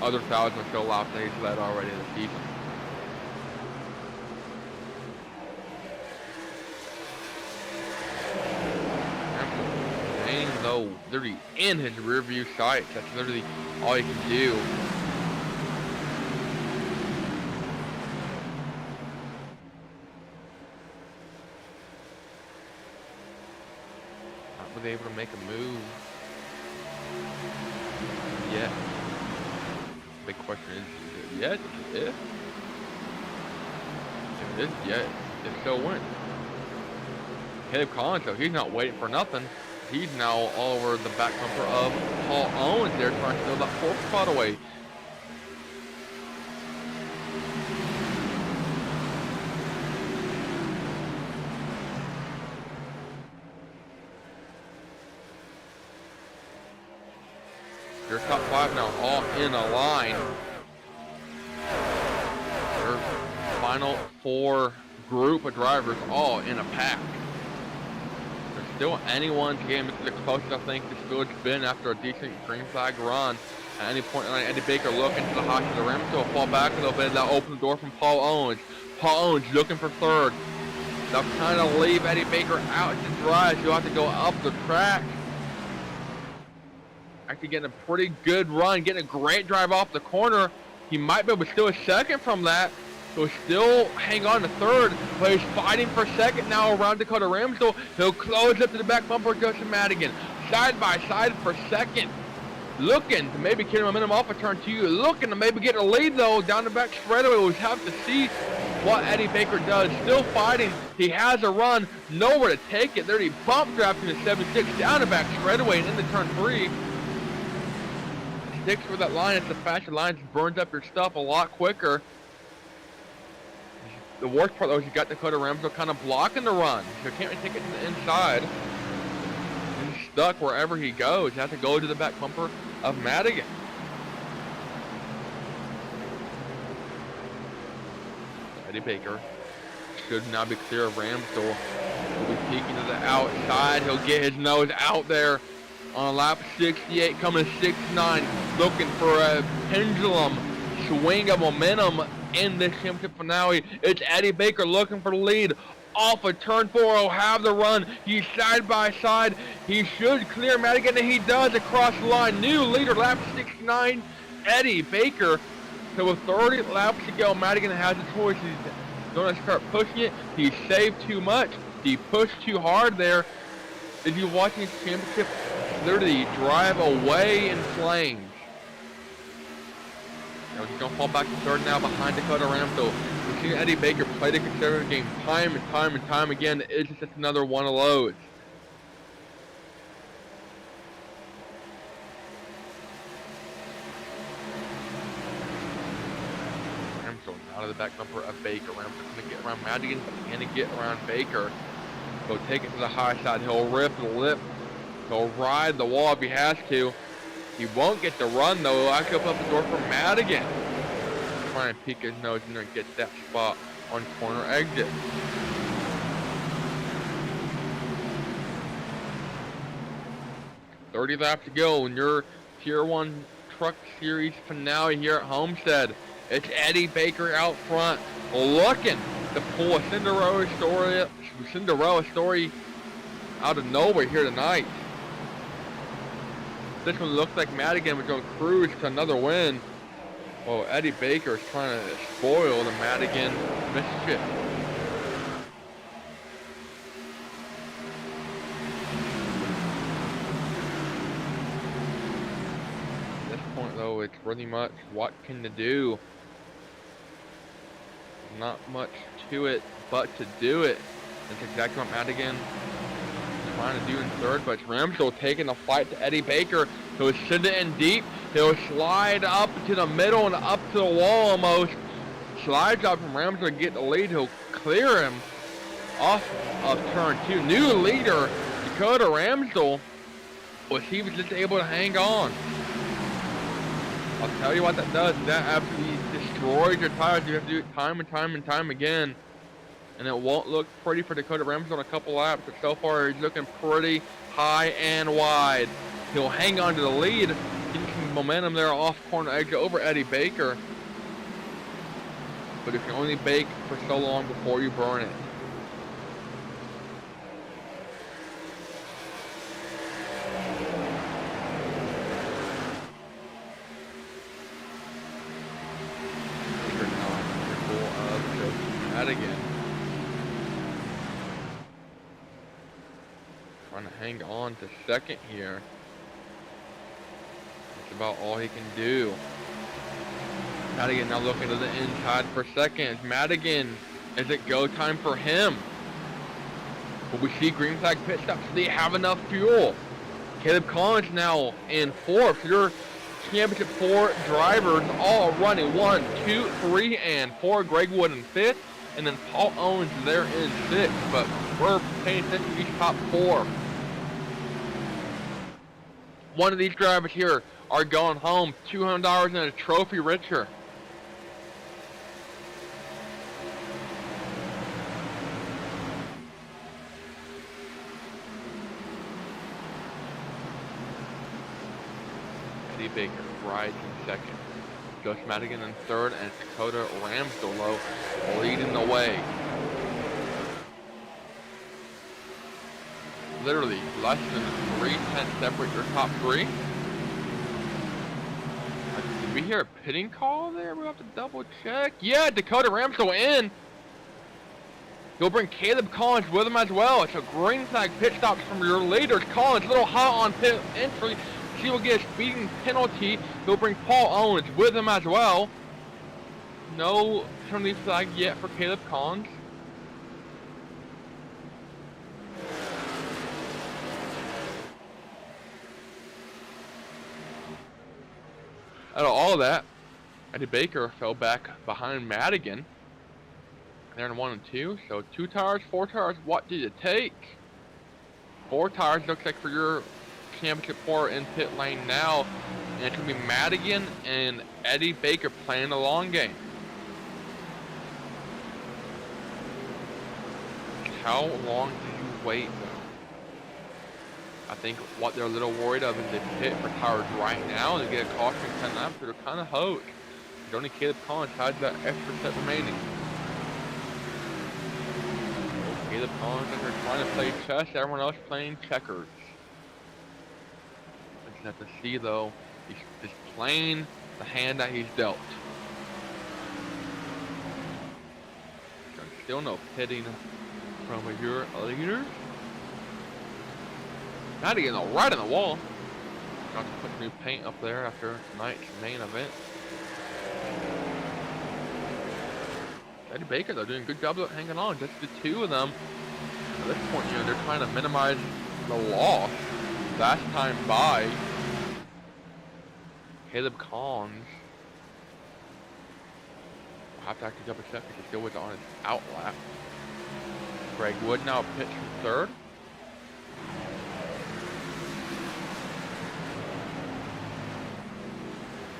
[SPEAKER 6] other 1,000 or so laps that he's led already this season. And though literally in his rear view sights, that's literally all he can do. Was able to make a move yet. Big question is it yet? If it is yet, if so when? Caleb Collins, though, he's not waiting for nothing. He's now all over the back bumper of Paul Owens there, trying to steal that 4th spot away. Your top 5 now all in a line. Your final 4 group of drivers all in a pack. There's still anyone's game. It's the closest I think this field's been after a decent green flag run. At any point in the line, Eddie Baker looking to the high of the rim, so fall back a little bit. That'll open the door from Paul Owens. Paul Owens looking for 3rd. They'll kind of leave Eddie Baker out to dry. So you'll have to go up the track. Actually getting a pretty good run, getting a great drive off the corner. He might be able to steal a 2nd from that. So still hang on to 3rd, but he's fighting for 2nd now around Dakota Ramsdell. He'll close up to the back bumper of Justin Madigan. Side by side for 2nd. Looking to maybe carry momentum off of turn 2. Looking to maybe get a lead though down the back straightaway. We'll have to see what Eddie Baker does. Still fighting. He has a run. Nowhere to take it. There he bump drafting the 76 down the back straightaway and into turn 3. Sticks for that line. It's a faster line. Just burns up your stuff a lot quicker. The worst part though is you got Dakota Ramsdell kind of blocking the run. So you can't really take it to the inside. He's stuck wherever he goes. He has to go to the back bumper of Madigan. Eddie Baker should now be clear of Ramsdell. He'll be peeking to the outside. He'll get his nose out there on lap 68, coming to 69, looking for a pendulum swing of momentum in this championship finale. It's Eddie Baker looking for the lead. Off of turn 4, he'll have the run. He's side by side. He should clear Madigan, and he does across the line. New leader, lap 69, Eddie Baker. So with 30 laps to go, Madigan has a choice. He's going to start pushing it. He saved too much. He pushed too hard there. If you're watching this championship, literally drive away in flames. He's going to fall back to 3rd now behind Dakota Ramsdell. We've seen Eddie Baker play the conservative game time and time and time again. It's just another one of those. Ramsdell out of the back bumper of Baker. Ramsdell's going to get around Madigan, but can he get around Baker? He'll take it to the high side. He'll rip the lip. He'll ride the wall if he has to. He won't get the run though. He'll actually open up the door for Madigan. Try and peek his nose in there and get that spot on corner exit. $30 laps to go in your Tier 1 Truck Series finale here at Homestead. It's Eddie Baker out front, looking to pull a Cinderella story out of nowhere here tonight. This one looks like Madigan was going to cruise to another win. Well, Eddie Baker is trying to spoil the Madigan mischief. At this point, though, it's really much what can they do. Not much to it but to do it. That's exactly what Madigan is trying to do in third, but it's Ramsdell taking the fight to Eddie Baker. He'll send it in deep. He'll slide up to the middle and up to the wall almost. Slide job from Ramsdell to get the lead. He'll clear him off of turn 2. New leader, Dakota Ramsdell, was he was just able to hang on. I'll tell you what that does. That absolutely destroys your tires. You have to do it time and time and time again. And it won't look pretty for Dakota Ramsdell in a couple laps, but so far he's looking pretty high and wide. He'll hang on to the lead, getting some momentum there off corner exit over Eddie Baker. But if you only bake for so long before you burn it. Again. Trying to hang on to second here. That's about all he can do. Madigan now looking to the inside for second. Madigan, is it go time for him? Will we see green flag pit stops? Do they have enough fuel? Caleb Collins now in fourth. Your championship 4 drivers all running 1, 2, 3, and 4. Greg Wood in 5th. And then Paul Owens there in 6th, but we're paying attention to these top 4. One of these drivers here are going home $200 and a trophy richer. Eddie Baker rides in 2nd. Josh Madigan in 3rd, and Dakota Ramsdell leading the way. Literally less than 3/10 separate your top 3. Did we hear a pitting call there? We'll have to double check. Yeah, Dakota Ramsdell in. He'll bring Caleb Collins with him as well. It's a green flag pit stop from your leaders. Collins a little hot on pit entry. She will get a speeding penalty. He'll bring Paul Owens with him as well. No penalty flag yet for Caleb Collins. Out of all of that, Eddie Baker fell back behind Madigan. They're in 1 and 2, so 2 tires, 4 tires. What did it take? 4 tires looks like for your championship 4 in pit lane now, and it's gonna be Madigan and Eddie Baker playing the long game. How long do you wait though? I think what they're a little worried of is they pit for tires right now and they get a caution 10 laps, so they're kind of hosed. Only Caleb Collins has that extra set remaining. Caleb Collins and they're trying to play chess, everyone else playing checkers. Have to see though, he's playing the hand that he's dealt. Still no pitting from your leaders. Not to get right in the wall. Got to put new paint up there after tonight's main event. Eddie Baker though doing a good job of hanging on. Just the 2 of them. At this point, you know, they're trying to minimize the loss. Last time by, Caleb Collins will have to actually double check because he still was on his out lap. Greg Wood now pitched from 3rd.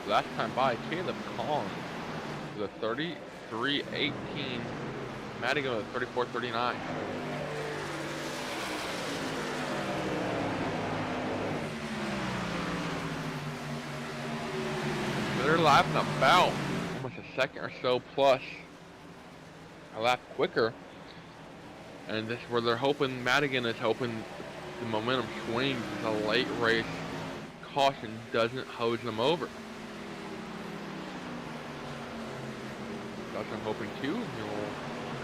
[SPEAKER 6] Last time by, Caleb Collins with a 33.18. Madigan with a 34.39. They're lapping about almost a second or so plus a lap quicker. And this is where they're hoping, Madigan is hoping the momentum swings in the late race. Caution doesn't hose them over. That's what I'm hoping too. You know,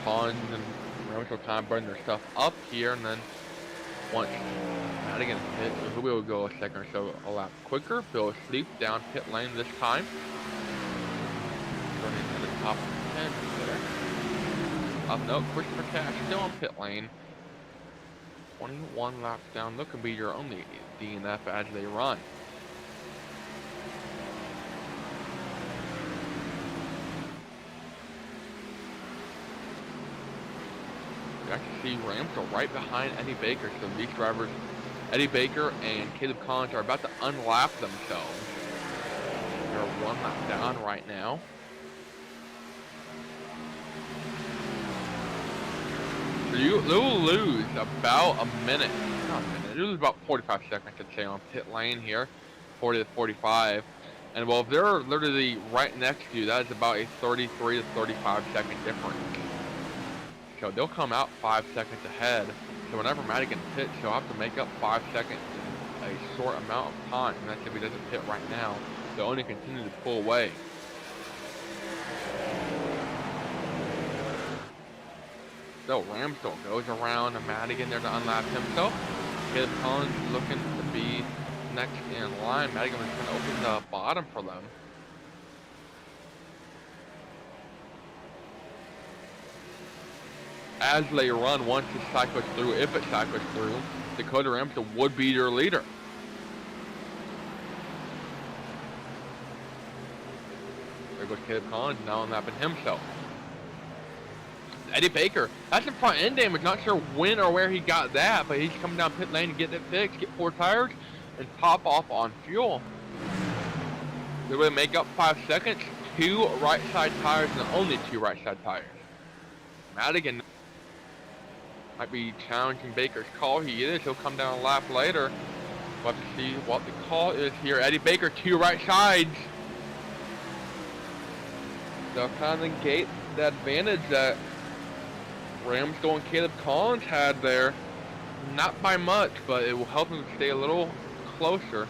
[SPEAKER 6] Collins and Ramsdell kind of burn their stuff up here, and then once Madigan hits, he'll be able to go a second or so a lap quicker. He'll sleep down pit lane this time. Running to the top 10 there. No, Christopher Cash still in pit lane. 21 laps down. Look, can be your only DNF as they run. You actually see Ramsdell right behind Eddie Baker. So these drivers, Eddie Baker and Caleb Collins, are about to unlap themselves. They're 1 lap down right now. So you'll lose about a minute. Not a minute. You lose about 45 seconds, I'd say, on pit lane here. 40 to 45. And well, if they're literally right next to you, that is about a 33 to 35 second difference. So they'll come out 5 seconds ahead. So whenever Madigan pits, he'll have to make up 5 seconds in a short amount of time. And that's if he doesn't pit right now. They'll only continue to pull away. So Ramsdell goes around Madigan there to unlap himself. Caleb Collins looking to be next in line. Madigan was going to open the bottom for them. As they run, once it cycles through, if it cycles through, Dakota Ramsdell would be your leader. There goes Caleb Collins now unlapping himself. Eddie Baker, that's some front end damage. Not sure when or where he got that, but he's coming down pit lane to get it fixed, get 4 tires, and pop off on fuel. They're going to make up 5 seconds. 2 right side tires and only 2 right side tires. Madigan might be challenging Baker's call. He is. He'll come down a lap later. We'll have to see what the call is here. Eddie Baker, 2 right sides. They'll kind of negate the advantage that Ramsdell and Caleb Collins had there. Not by much, but it will help them stay a little closer.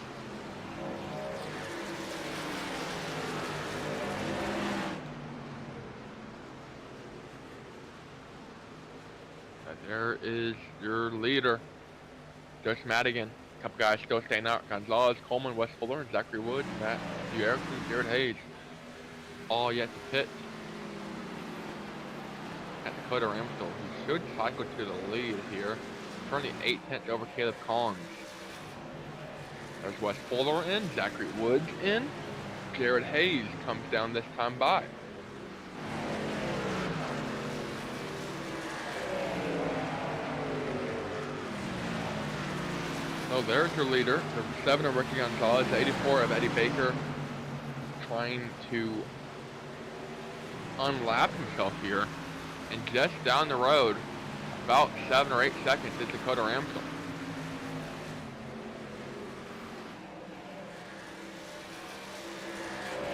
[SPEAKER 6] There is your leader, Josh Madigan. A couple guys still staying out. Gonzalez, Coleman, Wes Fuller, and Zachary Wood, Matthew Erickson, Jared Hayes. All yet to pit. At Dakota Ramsdell, who should cycle to the lead here. Currently 8/10 over Caleb Collins. There's Wes Fuller in, Zachary Woods in. Jared Hayes comes down this time by. So there's your leader. The 7 of Ricky Gonzalez, the 84 of Eddie Baker, trying to unlap himself here. And just down the road, about 7 or 8 seconds, is Dakota Ramsdell.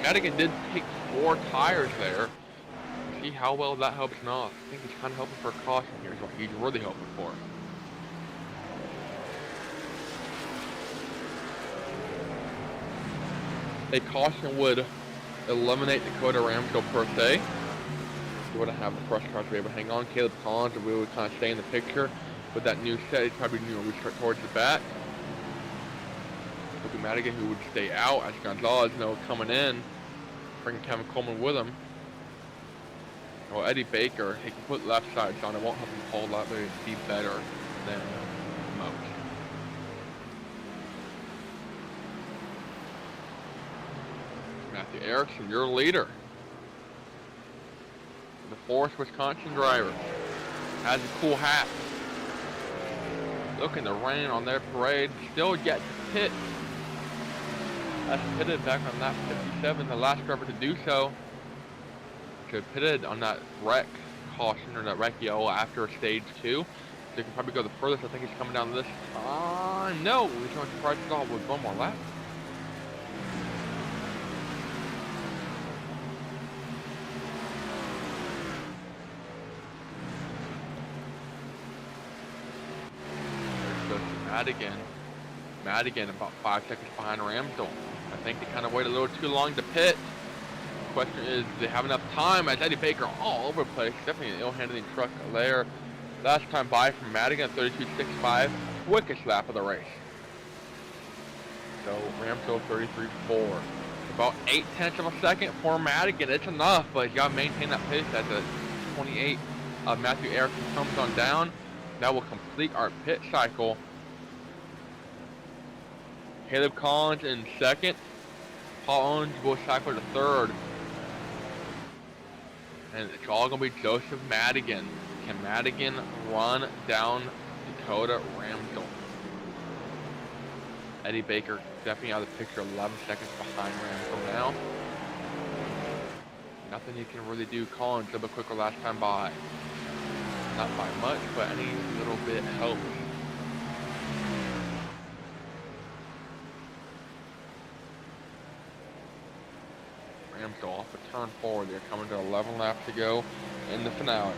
[SPEAKER 6] Madigan did take 4 tires there. See how well that helps him off. I think he's kind of hoping for a caution here is what he's really hoping for. A caution would eliminate Dakota Ramsdell per se. You wouldn't have the fresh cars to be able to hang on. Caleb Collins and we would kind of stay in the picture with that new set. He'd probably restart towards the back. It would be Madigan who would stay out as Gonzalez coming in, bringing Kevin Coleman with him. Well, Eddie Baker, he can put left sides on. It won't help him pull that, but it'd be better than most. Matthew Erickson, your leader. The 4th Wisconsin driver. Has a cool hat. Looking to rain on their parade. Still yet to pit. That's pitted back on lap 57. The last driver to do so. Should pitted on that wreck caution or that wreck yellow after stage 2. So he can probably go the furthest. I think he's coming down this time. No, he's going to surprise us all with 1 more lap. Madigan about 5 seconds behind Ramsdell. I think they kind of waited a little too long to pit. The question is, do they have enough time? As Eddie Baker all over the place. Definitely an ill-handling truck there. Last time by from Madigan, 32.65. Quickest lap of the race. So Ramsdell 33.4. About 8/10 of a second for Madigan. It's enough, but he's got to maintain that pace at the 28 of Matthew Erickson comes on down. That will complete our pit cycle. Caleb Collins in second. Paul Owens will cycle to third. And it's all going to be Joseph Madigan. Can Madigan run down Dakota Ramsdell? Eddie Baker stepping out of the picture 11 seconds behind Ramsdell now. Nothing he can really do. Collins a little bit quicker last time by. Not by much, but any little bit helps. Ramsdell off a turn forward. They're coming to 11 laps to go in the finale.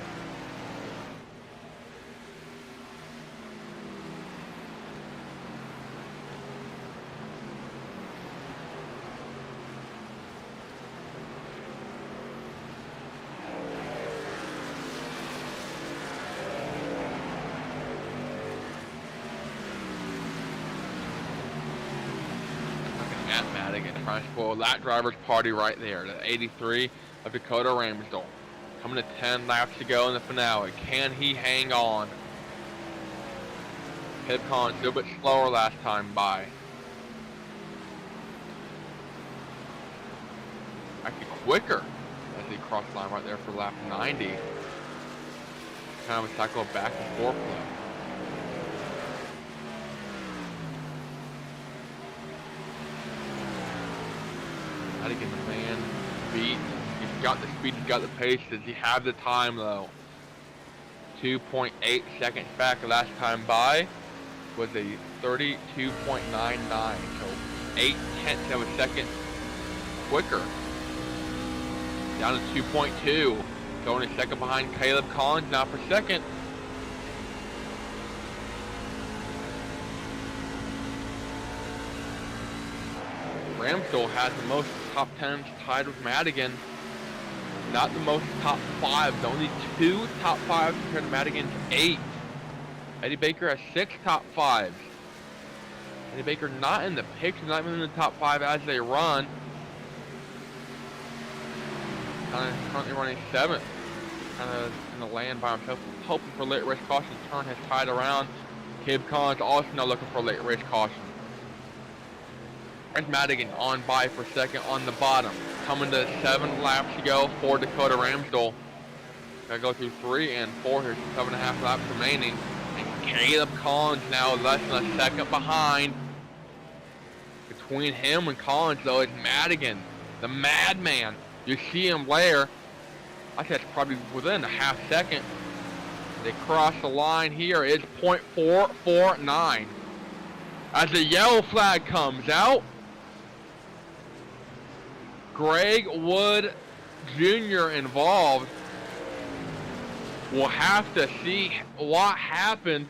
[SPEAKER 6] Trying to spoil that driver's party right there. The 83 of Dakota Ramsdell. Coming to 10 laps to go in the finale. Can he hang on? Caleb Collins a little bit slower last time by. Actually quicker as he crossed the line right there for lap 90. Kind of a cycle of back and forth play. Madigan, the man, beat. He's got the speed, he's got the pace. Does he have the time though? 2.8 seconds back last time by was a 32.99, so 0.8 of a second quicker. Down to 2.2, going a second behind Caleb Collins now for second. Ramsdell has the most top 10s tied with Madigan. Not the most top 5s. Only 2 top 5s compared to Madigan's 8. Eddie Baker has 6 top 5s. Eddie Baker not in the picture, not even in the top 5 as they run. Currently running 7th. Kind of in the land by himself, hoping for late race caution. Turn has tied around. Caleb Collins also now looking for late race caution. There's Madigan on by for second on the bottom. Coming to 7 laps to go for Dakota Ramsdell. Gotta go through 3 and 4 here, 7.5 laps remaining. And Caleb Collins now less than a second behind. Between him and Collins though is Madigan, the madman. You see him there. I think it's probably within a half second. They cross the line here. It's 0.449. As the yellow flag comes out, Greg Wood Jr. involved. We'll have to see what happened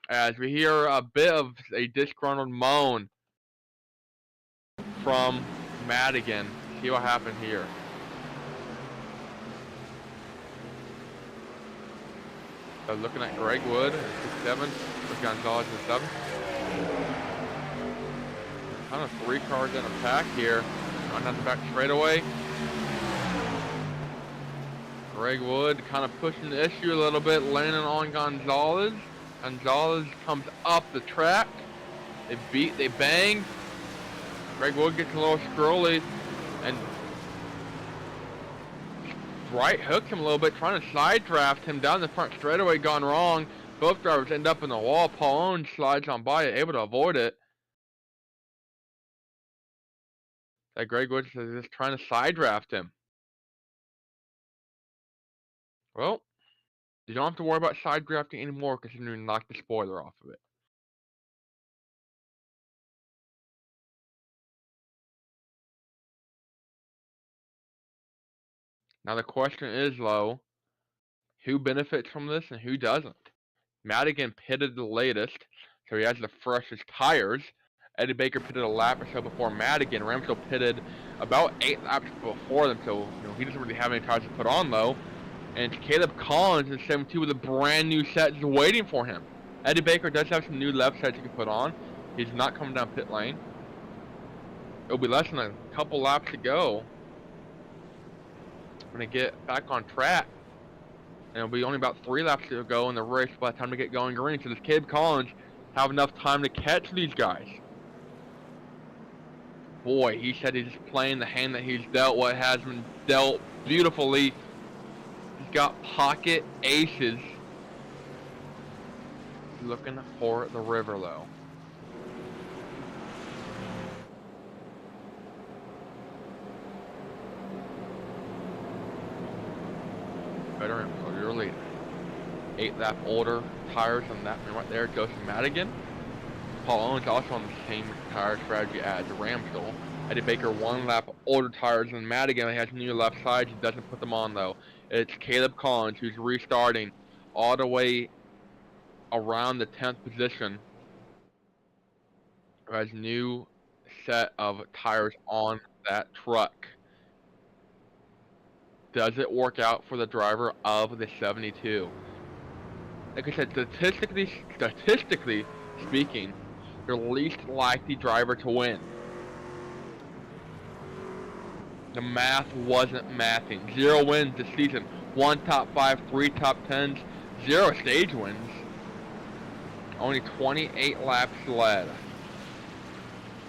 [SPEAKER 6] as we hear a bit of a disgruntled moan from Madigan. See what happened here. So looking at Greg Wood, 6-7, with Gonzalez in 7. Kind of 3 cars in a pack here. Running out the back straightaway. Greg Wood kind of pushing the issue a little bit, landing on Gonzalez. Gonzalez comes up the track. They beat, they bang. Greg Wood gets a little scrolly and right hooks him a little bit, trying to side draft him down the front straightaway, gone wrong. Both drivers end up in the wall. Paul Owens slides on by, able to avoid it. That Greg Wood is just trying to side draft him. Well, you don't have to worry about side drafting anymore because you knocked the spoiler off of it. Now the question is, though, who benefits from this and who doesn't? Madigan pitted the latest, so he has the freshest tires. Eddie Baker pitted a lap or so before Madigan. Ramsdell pitted about 8 laps before them, so he doesn't really have any tires to put on, though. And Caleb Collins in 72 with a brand new set is waiting for him. Eddie Baker does have some new left sets he can put on. He's not coming down pit lane. It'll be less than a couple laps to go We're gonna get back on track. And it'll be only about 3 laps to go in the race by the time to get going green. So does Caleb Collins have enough time to catch these guys? Boy, he said he's just playing the hand that he's dealt. What has been dealt beautifully. He's got pocket aces. Looking for the river though. Better your leader. 8 lap older tires on that one right there. Joseph Madigan. Paul Owens also on the same tire strategy as Ramsdell. Eddie Baker 1 lap older tires than Madigan. He has new left sides. He doesn't put them on though. It's Caleb Collins who's restarting all the way around the 10th position. Who has new set of tires on that truck. Does it work out for the driver of the 72? Like I said, statistically speaking, your least likely driver to win. The math wasn't mathing. 0 wins this season. 1 top 5, 3 top 10s, 0 stage wins. Only 28 laps led.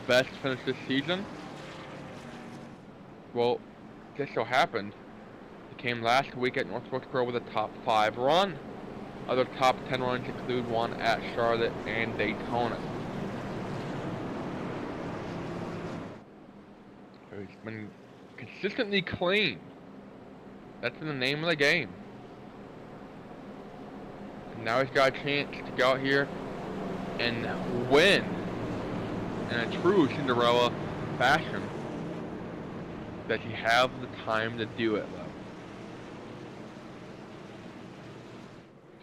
[SPEAKER 6] Best finish this season? Well, just so happened, it came last week at Northwest Pro with a top 5 run. Other top 10 runs include one at Charlotte and Daytona. So he's been consistently clean. That's in the name of the game. And now he's got a chance to go out here and win in a true Cinderella fashion. Does he have the time to do it though?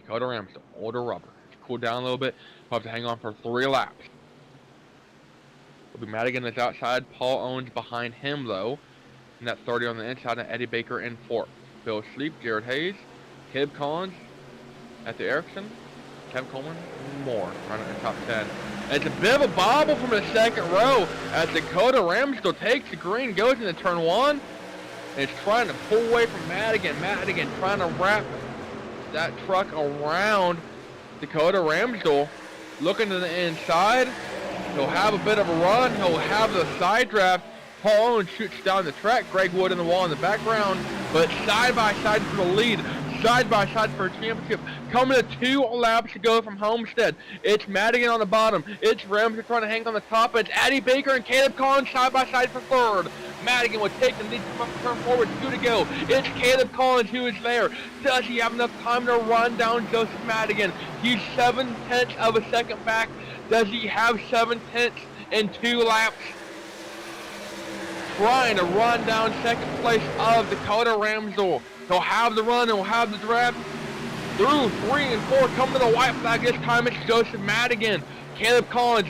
[SPEAKER 6] Dakota Ramsdell, older rubber. Cool down a little bit. We'll have to hang on for 3 laps. It'll be Madigan that's outside. Paul Owens behind him though. And that 30 on the inside, and Eddie Baker in 4th. Bill Sleep, Jared Hayes, Caleb Collins at the Ericsson, Kevin Coleman, more running in the top 10. And it's a bit of a bobble from the second row as Dakota Ramsdell takes the green, goes into turn 1, and it's trying to pull away from Madigan. Madigan trying to wrap that truck around Dakota Ramsdell, looking to the inside. He'll have a bit of a run. He'll have the side draft. Paul Owens shoots down the track. Greg Wood in the wall in the background, but side by side for the lead. Side by side for a championship. Coming to 2 laps to go from Homestead. It's Madigan on the bottom. It's Ramsdell trying to hang on the top. It's Eddie Baker and Caleb Collins side by side for 3rd. Madigan would take the lead from turn forward, 2 to go. It's Caleb Collins who is there. Does he have enough time to run down Joseph Madigan? He's 7/10 of a second back. Does he have 7/10 in 2 laps? Trying to run down second place of Dakota Ramsdell. He'll have the run, he'll have the draft. Through 3 and 4, coming to the white flag. This time it's Joseph Madigan. Caleb Collins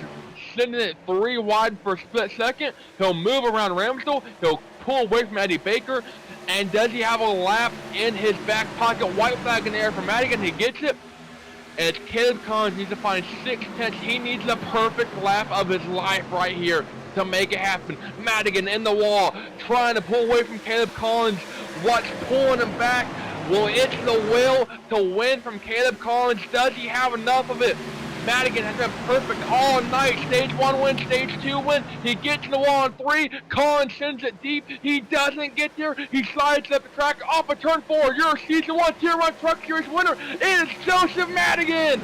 [SPEAKER 6] sending it 3 wide for a split second. He'll move around Ramsdell. He'll pull away from Eddie Baker. And does he have a lap in his back pocket? White flag in the air for Madigan. He gets it. And it's Caleb Collins needs to find 6/10. He needs the perfect lap of his life right here to make it happen. Madigan in the wall, trying to pull away from Caleb Collins. What's pulling him back? Well, it's the will to win from Caleb Collins. Does he have enough of it? Madigan has been perfect all night. Stage 1 win, stage 2 win. He gets in the wall on 3. Collins sends it deep. He doesn't get there. He slides up the track off of turn 4. Your season 1 Tier 1 Truck Series winner is Joseph Madigan.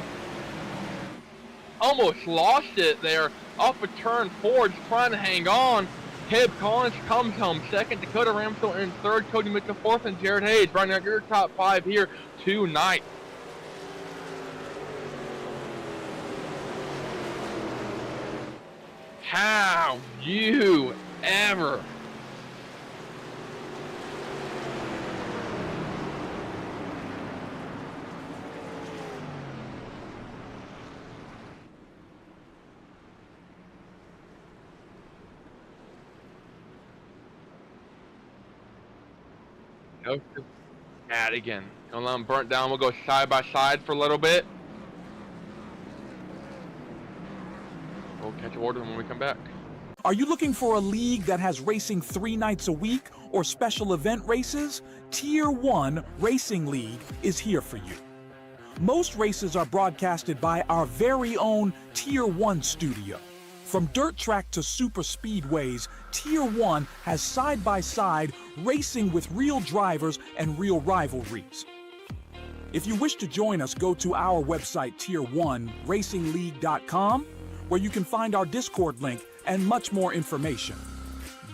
[SPEAKER 6] Almost lost it there off of turn 4, just trying to hang on. Caleb Collins comes home 2nd. Dakota Ramsdell in 3rd. Cody Mitchell 4th, and Jared Hayes running out your top 5 here tonight. How you ever? Joseph Madigan. Don't let him burn down. We'll go side by side for a little bit. We'll catch order when we come back.
[SPEAKER 1] Are you looking for a league that has racing 3 nights a week or special event races? Tier 1 Racing League is here for you. Most races are broadcasted by our very own Tier 1 studio. From dirt track to super speedways, Tier 1 has side-by-side racing with real drivers and real rivalries. If you wish to join us, go to our website, Tier1RacingLeague.com, where you can find our Discord link and much more information.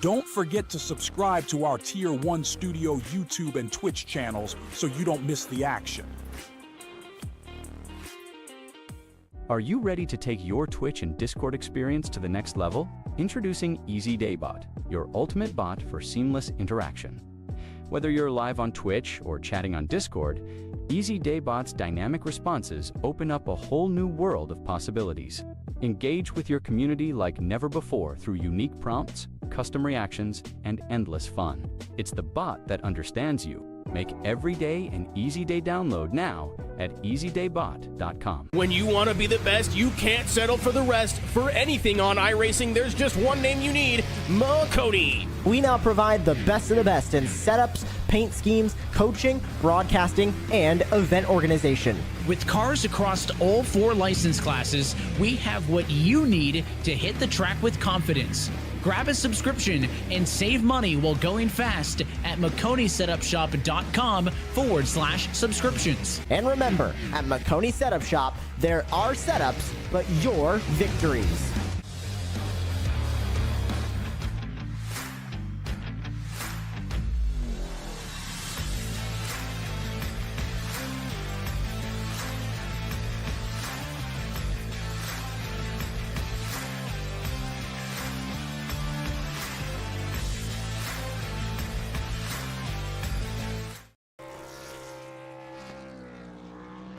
[SPEAKER 1] Don't forget to subscribe to our Tier 1 Studio YouTube and Twitch channels so you don't miss the action.
[SPEAKER 2] Are you ready to take your Twitch and Discord experience to the next level? Introducing EasyDayBot, your ultimate bot for seamless interaction. Whether you're live on Twitch or chatting on Discord, EasyDayBot's dynamic responses open up a whole new world of possibilities. Engage with your community like never before through unique prompts, custom reactions, and endless fun. It's the bot that understands you. Make every day an Easy Day download now at EasyDayBot.com.
[SPEAKER 3] When you want to be the best, you can't settle for the rest. For anything on iRacing, there's just one name you need, Makoni.
[SPEAKER 4] We now provide the best of the best in setups, paint schemes, coaching, broadcasting, and event organization.
[SPEAKER 5] With cars across all 4 license classes, we have what you need to hit the track with confidence. Grab a subscription and save money while going fast at MakoniSetupShop.com/subscriptions.
[SPEAKER 4] And remember, at Makoni Setup Shop, there are setups, but your victories.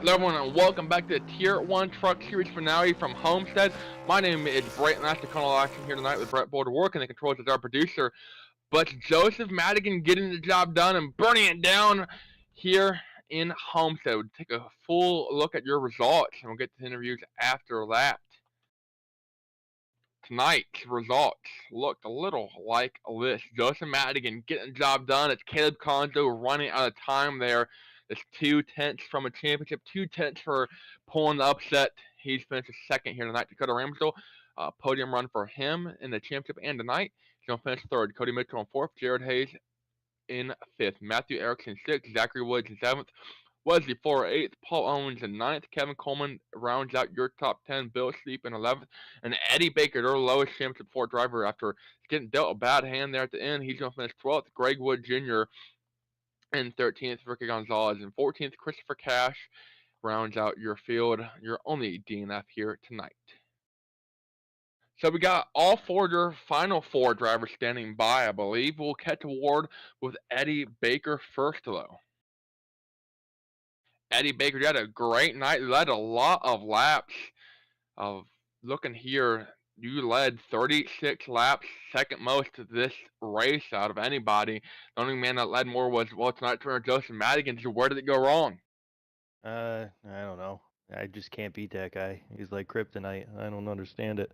[SPEAKER 6] Hello everyone and welcome back to the Tier 1 Truck Series finale from Homestead. My name is Brett and that's the Colonel Action here tonight with Brett Boulder working the controls as our producer. But Joseph Madigan getting the job done and burning it down here in Homestead. We'll take a full look at your results and we'll get to the interviews after that. Tonight's results looked a little like this. Joseph Madigan getting the job done. It's Caleb Conzo running out of time there. It's 2/10 from a championship, 2/10 for pulling the upset. He's finished second here tonight. Dakota Ramsdale, podium run for him in the championship and tonight. He's going to finish third. Cody Mitchell in fourth. Jared Hayes in fifth. Matthew Erickson sixth. Zachary Woods in seventh. Wesley Fuller eighth. Paul Owens in ninth. Kevin Coleman rounds out your top 10. Bill Sleep in 11th. And Eddie Baker, their lowest championship 4 driver after getting dealt a bad hand there at the end. He's going to finish 12th. Greg Wood Jr. in 13th, Ricky Gonzalez in 14th. Christopher Cash rounds out your field, your only DNF here tonight. So we got all 4 your final 4 drivers standing by, I believe. We'll catch a word with Eddie Baker first, though. Eddie Baker, you had a great night. You led a lot of laps. Looking here, you led 36 laps, second most to this race out of anybody. The only man that led more was, well, tonight trainer Joseph Madigan. So where did it go wrong?
[SPEAKER 8] I don't know. I just can't beat that guy. He's like kryptonite. I don't understand it.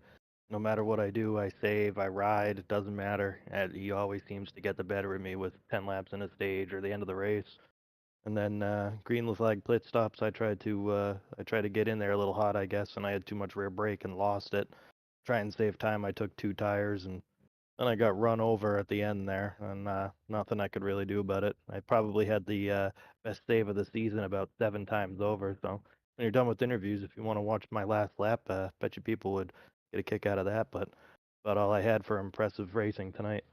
[SPEAKER 8] No matter what I do, I save, I ride, it doesn't matter. He always seems to get the better of me with 10 laps in a stage or the end of the race. And then green flag pit stops, I tried to get in there a little hot, I guess, and I had too much rear brake and lost it. Try and save time, I took 2 tires, and then I got run over at the end there, and nothing I could really do about it. I probably had the best save of the season about 7 times over, so when you're done with interviews, if you want to watch my last lap, bet you people would get a kick out of that, but about all I had for impressive racing tonight.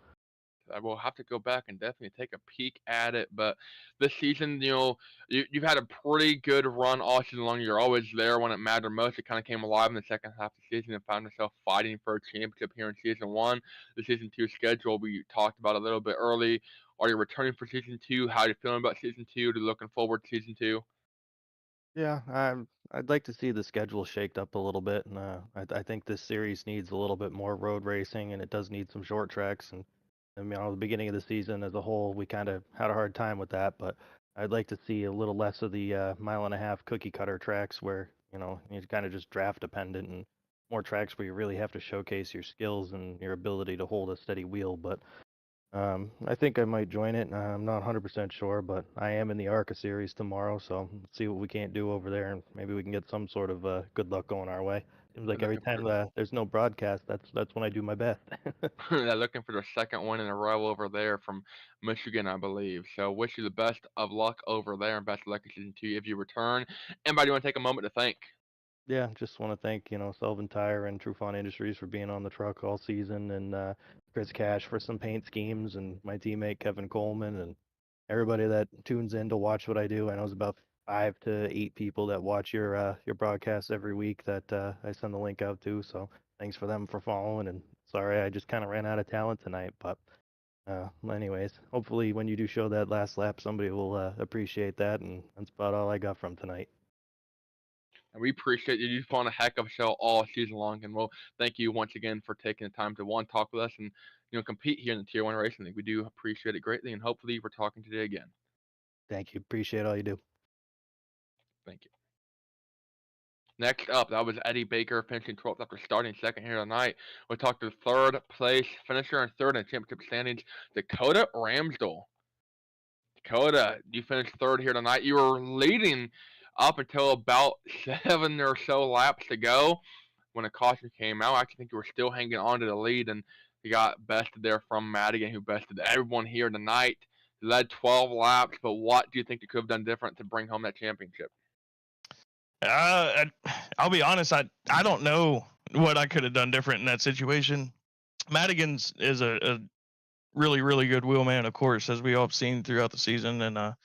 [SPEAKER 6] I will have to go back and definitely take a peek at it. But this season, you've had a pretty good run all season long. You're always there when it mattered most. It kind of came alive in the second half of the season and found yourself fighting for a championship here in season 1. The season 2 schedule we talked about a little bit early. Are you returning for season 2? How are you feeling about season 2? Looking forward to season 2?
[SPEAKER 8] Yeah, I'd like to see the schedule shaked up a little bit, and I think this series needs a little bit more road racing, and it does need some short tracks. And the beginning of the season as a whole, we kind of had a hard time with that, but I'd like to see a little less of the 1.5 mile cookie cutter tracks where you're kind of just draft dependent and more tracks where you really have to showcase your skills and your ability to hold a steady wheel. But I think I might join it. I'm not 100% sure, but I am in the ARCA series tomorrow, so let's see what we can't do over there, and maybe we can get some sort of good luck going our way. Seems like every time there's no broadcast, that's when I do my best.
[SPEAKER 6] They're looking for their second win in a row over there from Michigan, I believe. So wish you the best of luck over there and best of luck in season 2 if you return. Anybody want to take a moment to thank?
[SPEAKER 8] Yeah, just want to thank, Selvin Tire and Trufant Industries for being on the truck all season, and Chris Cash for some paint schemes, and my teammate Kevin Coleman, and everybody that tunes in to watch what I do. I know it's about 5 to 8 people that watch your broadcasts every week that I send the link out to. So thanks for them for following. And sorry, I just kind of ran out of talent tonight, but anyways, hopefully when you do show that last lap, somebody will appreciate that, and that's about all I got from tonight.
[SPEAKER 6] And we appreciate you. You've put on a heck of a show all season long, and we'll thank you once again for taking the time to talk with us and compete here in the Tier 1 Racing League. We do appreciate it greatly, and hopefully we're talking today again.
[SPEAKER 8] Thank you. Appreciate all you do.
[SPEAKER 6] Thank you. Next up, that was Eddie Baker finishing 12th after starting second here tonight. We'll talk to third place finisher and third in the championship standings, Dakota Ramsdell. Dakota, you finished third here tonight. You were leading up until about 7 or so laps to go when a caution came out. I actually think you were still hanging on to the lead, and you got bested there from Madigan, who bested everyone here tonight. You led 12 laps, but what do you think you could have done different to bring home that championship?
[SPEAKER 9] I'll be honest. I don't know what I could have done different in that situation. Madigan's is a really, really good wheelman, of course, as we all have seen throughout the season. And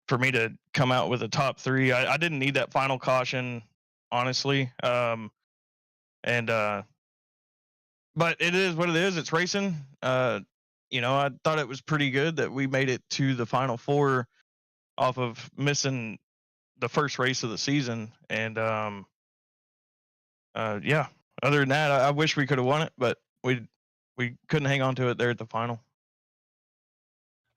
[SPEAKER 9] for me to come out with a top 3, I didn't need that final caution, honestly. But it is what it is. It's racing. I thought it was pretty good that we made it to the final 4 off of missing the first race of the season. And yeah, other than that, I wish we could have won it, but we couldn't hang on to it there at the final.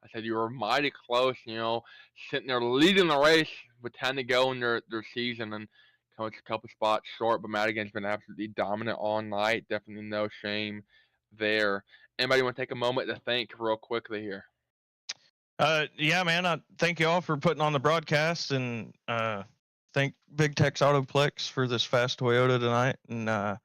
[SPEAKER 6] I said you were mighty close, sitting there leading the race with 10 to go in their season, and comes a couple spots short, but Madigan's been absolutely dominant all night. Definitely no shame there. Anybody want to take a moment to thank real quickly here?
[SPEAKER 9] Yeah, man. I thank you all for putting on the broadcast, and thank Big Tex Autoplex for this fast Toyota tonight. And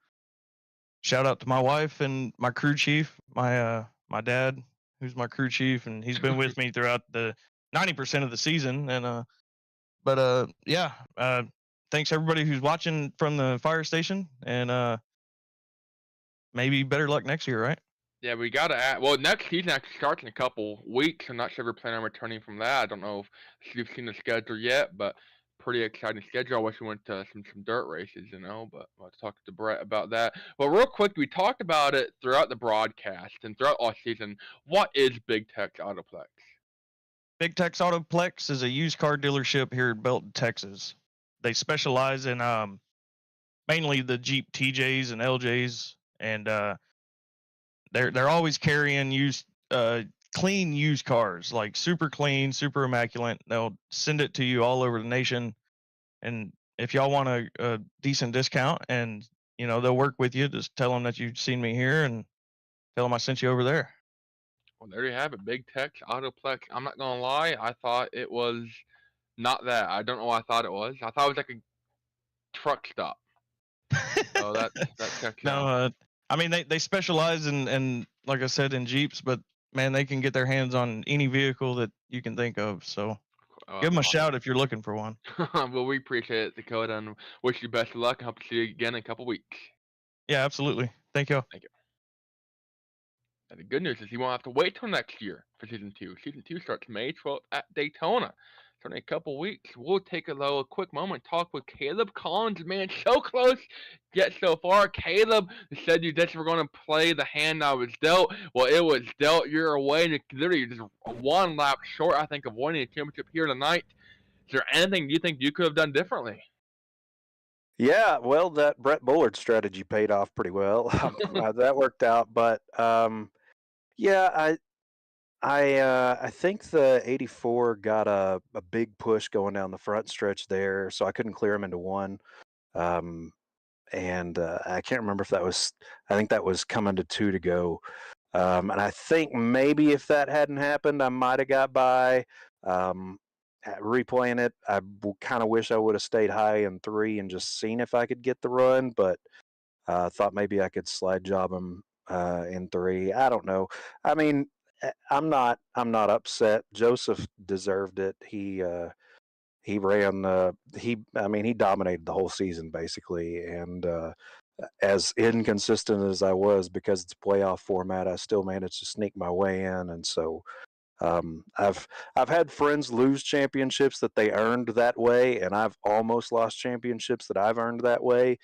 [SPEAKER 9] shout out to my wife and my crew chief, my dad, who's my crew chief, and he's been with me throughout the 90% of the season. And yeah. Thanks everybody who's watching from the fire station, and maybe better luck next year, right?
[SPEAKER 6] Yeah, we got to add. Well, next season actually starts in a couple weeks. I'm not sure if we're planning on returning from that. I don't know if you've seen the schedule yet, but pretty exciting schedule. I wish we went to some dirt races, but I'll talk to Brett about that. But real quick, we talked about it throughout the broadcast and throughout all season. What is Big Tex Autoplex?
[SPEAKER 9] Big Tex Autoplex is a used car dealership here in Belton, Texas. They specialize in mainly the Jeep TJs and LJs, and they're always carrying used clean used cars, like super clean, super immaculate. They'll send it to you all over the nation, and if y'all want a decent discount, and they'll work with you, just tell them that you've seen me here and tell them I sent you over there.
[SPEAKER 6] Well, there you have it, Big Tex Autoplex. I'm not gonna lie, I thought it was not that. I don't know what I thought it was. I thought it was like a truck stop. So that checks out.
[SPEAKER 9] No, I mean they specialize in like I said, in Jeeps, but man, they can get their hands on any vehicle that you can think of. So give them a shout if you're looking for one.
[SPEAKER 6] Well, we appreciate it, Dakota, and wish you best of luck. I hope to see you again in a couple weeks.
[SPEAKER 9] Yeah, absolutely. Thank you.
[SPEAKER 6] Thank you. And the good news is you won't have to wait till next year for season 2. Season 2 starts May 12th at Daytona. So in a couple weeks, we'll take a quick moment, talk with Caleb Collins. Man, so close yet so far. Caleb said you just were going to play the hand I was dealt. Well, it was dealt your way, and literally just one lap short, I think, of winning the championship here tonight. Is there anything you think you could have done differently?
[SPEAKER 7] Yeah, well, that Brett Bullard strategy paid off pretty well. That worked out, but yeah, I think the 84 got a big push going down the front stretch there, so I couldn't clear him into one. and I can't remember if that was. I think that was coming to 2 to go. And I think maybe if that hadn't happened, I might have got by. Replaying it, I kind of wish I would have stayed high in 3 and just seen if I could get the run, but thought maybe I could slide job him in 3. I don't know. I mean, I'm not upset. Joseph deserved it. He ran I mean, he dominated the whole season basically, and as inconsistent as I was, because it's a playoff format, I still managed to sneak my way in. And so I've had friends lose championships that they earned that way, and I've almost lost championships that I've earned that way.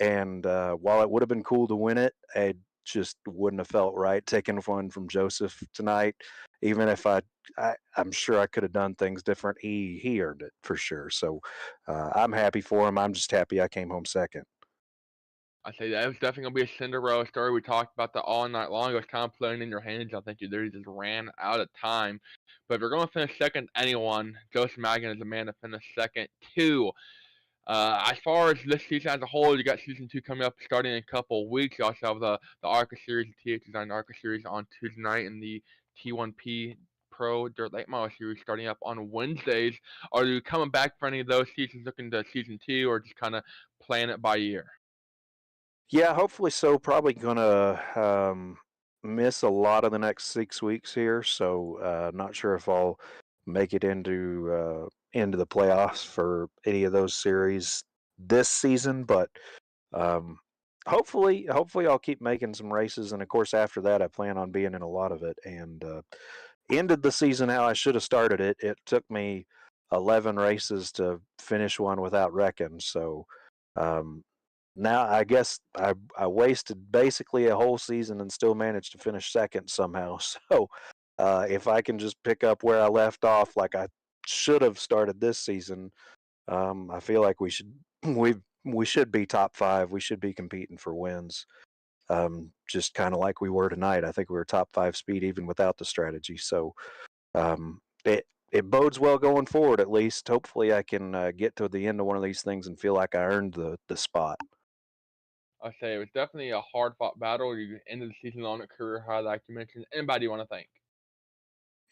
[SPEAKER 7] And while it would have been cool to win it, it just wouldn't have felt right taking one from Joseph tonight. Even if I'm sure I could have done things different. He earned it for sure. So I'm happy for him. I'm just happy I came home second.
[SPEAKER 6] I say that was definitely gonna be a Cinderella story. We talked about that all night long. It was kind of playing in your hands. I think you literally just ran out of time. But if you're going to finish second, anyone, Joseph Madigan is the man to finish second too. As far as this season as a whole, you got season 2 coming up starting in a couple of weeks. You also have the ARCA series, the THDesigns ARCA series on Tuesday night, and the T1P Pro Dirt Late Model series starting up on Wednesdays. Are you coming back for any of those seasons, looking to season 2, or just kind of playing it by ear?
[SPEAKER 7] Yeah, hopefully so. Probably gonna miss a lot of the next 6 weeks here, so not sure if I'll make it into the playoffs for any of those series this season. But um, hopefully I'll keep making some races, and of course after that I plan on being in a lot of it. And ended the season how I should have started it. It took me 11 races to finish one without wrecking, so. Um, Now I guess I wasted basically a whole season and still managed to finish second somehow. So if I can just pick up where I left off, like I should have started this season, I feel like we should be top 5. We should be competing for wins. Just kind of like we were tonight. I think we were top 5 speed even without the strategy. So it bodes well going forward. At least hopefully I can get to the end of one of these things and feel like I earned the spot.
[SPEAKER 6] I say it was definitely a hard fought battle. You ended the season on a career high, like you mentioned. Anybody you want to thank?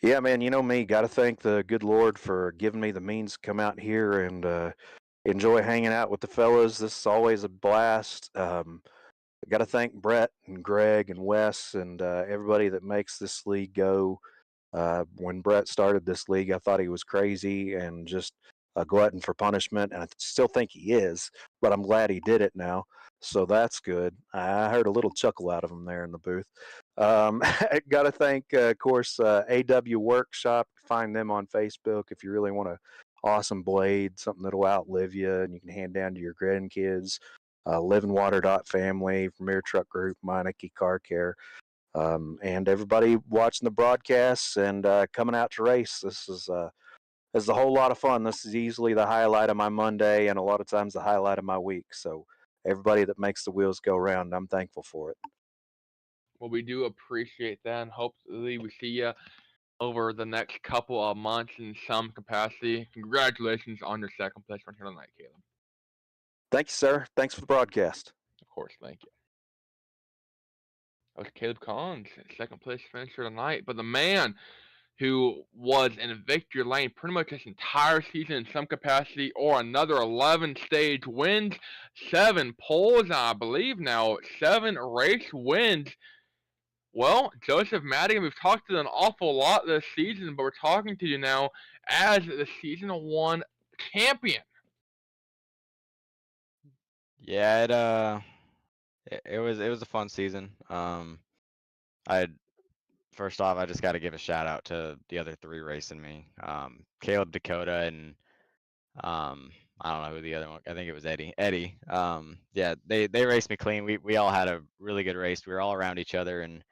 [SPEAKER 7] Yeah, man, you know me. Got to thank the good Lord for giving me the means to come out here and enjoy hanging out with the fellas. This is always a blast. Got to thank Brett and Greg and Wes and everybody that makes this league go. When Brett started this league, I thought he was crazy and just a glutton for punishment, and I still think he is, but I'm glad he did it now. So that's good. I heard a little chuckle out of him there in the booth. I got to thank, of course, AW Workshop. Find them on Facebook if you really want a awesome blade, something that'll outlive you and you can hand down to your grandkids. Liveandwater.family, Premier Truck Group, Meineke Car Care. And everybody watching the broadcasts and coming out to race. This is a whole lot of fun. This is easily the highlight of my Monday and a lot of times the highlight of my week. So everybody that makes the wheels go round, I'm thankful for it.
[SPEAKER 6] Well, we do appreciate that, and hopefully we see you over the next couple of months in some capacity. Congratulations on your second place run here tonight, Caleb.
[SPEAKER 7] Thank you, sir. Thanks for the broadcast.
[SPEAKER 6] Of course, thank you. That was Caleb Collins, second place finisher tonight. But the man who was in victory lane pretty much this entire season in some capacity or another 11 stage wins, 7 poles, I believe now 7 race wins. Well, Joseph Madigan, we've talked to you an awful lot this season, but we're talking to you now as the season 1 champion.
[SPEAKER 10] Yeah, it was a fun season. I First off, I just got to give a shout out to the other 3 racing me. Caleb, Dakota, and I don't know who the other one. I think it was Eddie. Yeah, they raced me clean. We all had a really good race. We were all around each other and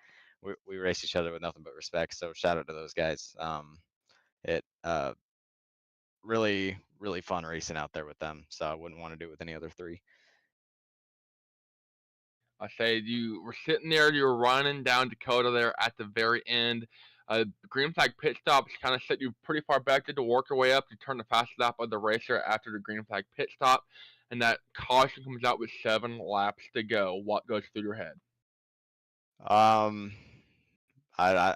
[SPEAKER 10] we raced each other with nothing but respect. So shout out to those guys. It really fun racing out there with them. So I wouldn't want to do it with any other 3.
[SPEAKER 6] I say you were sitting there, you were running down Dakota there at the very end. Green flag pit stops kind of set you pretty far back. You had to work your way up to turn the fastest lap of the racer after the green flag pit stop. and that caution comes out with 7 laps to go, what goes through your head?
[SPEAKER 10] Um, I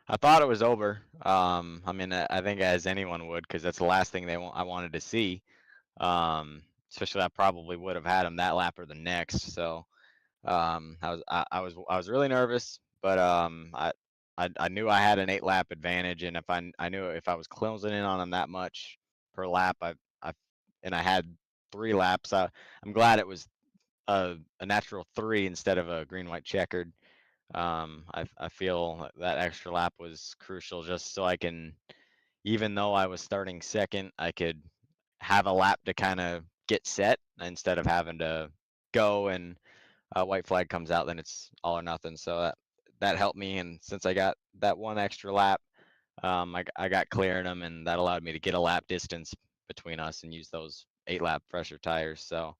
[SPEAKER 10] I thought it was over. I mean, I think as anyone would, because that's the last thing I wanted to see. Especially I probably would have had him that lap or the next. So I was really nervous, but I knew I had an 8 lap advantage, and if I knew if I was closing in on him that much per lap, and I had 3 laps. I'm glad it was a natural 3 instead of a green white checkered. I feel that extra lap was crucial just so I can, even though I was starting second, I could have a lap to kind of get set instead of having to go and white flag comes out, then it's all or nothing. So that helped me, and since I got that 1 extra lap, I got clearing them, and that allowed me to get a lap distance between us and use those 8 lap fresher tires. So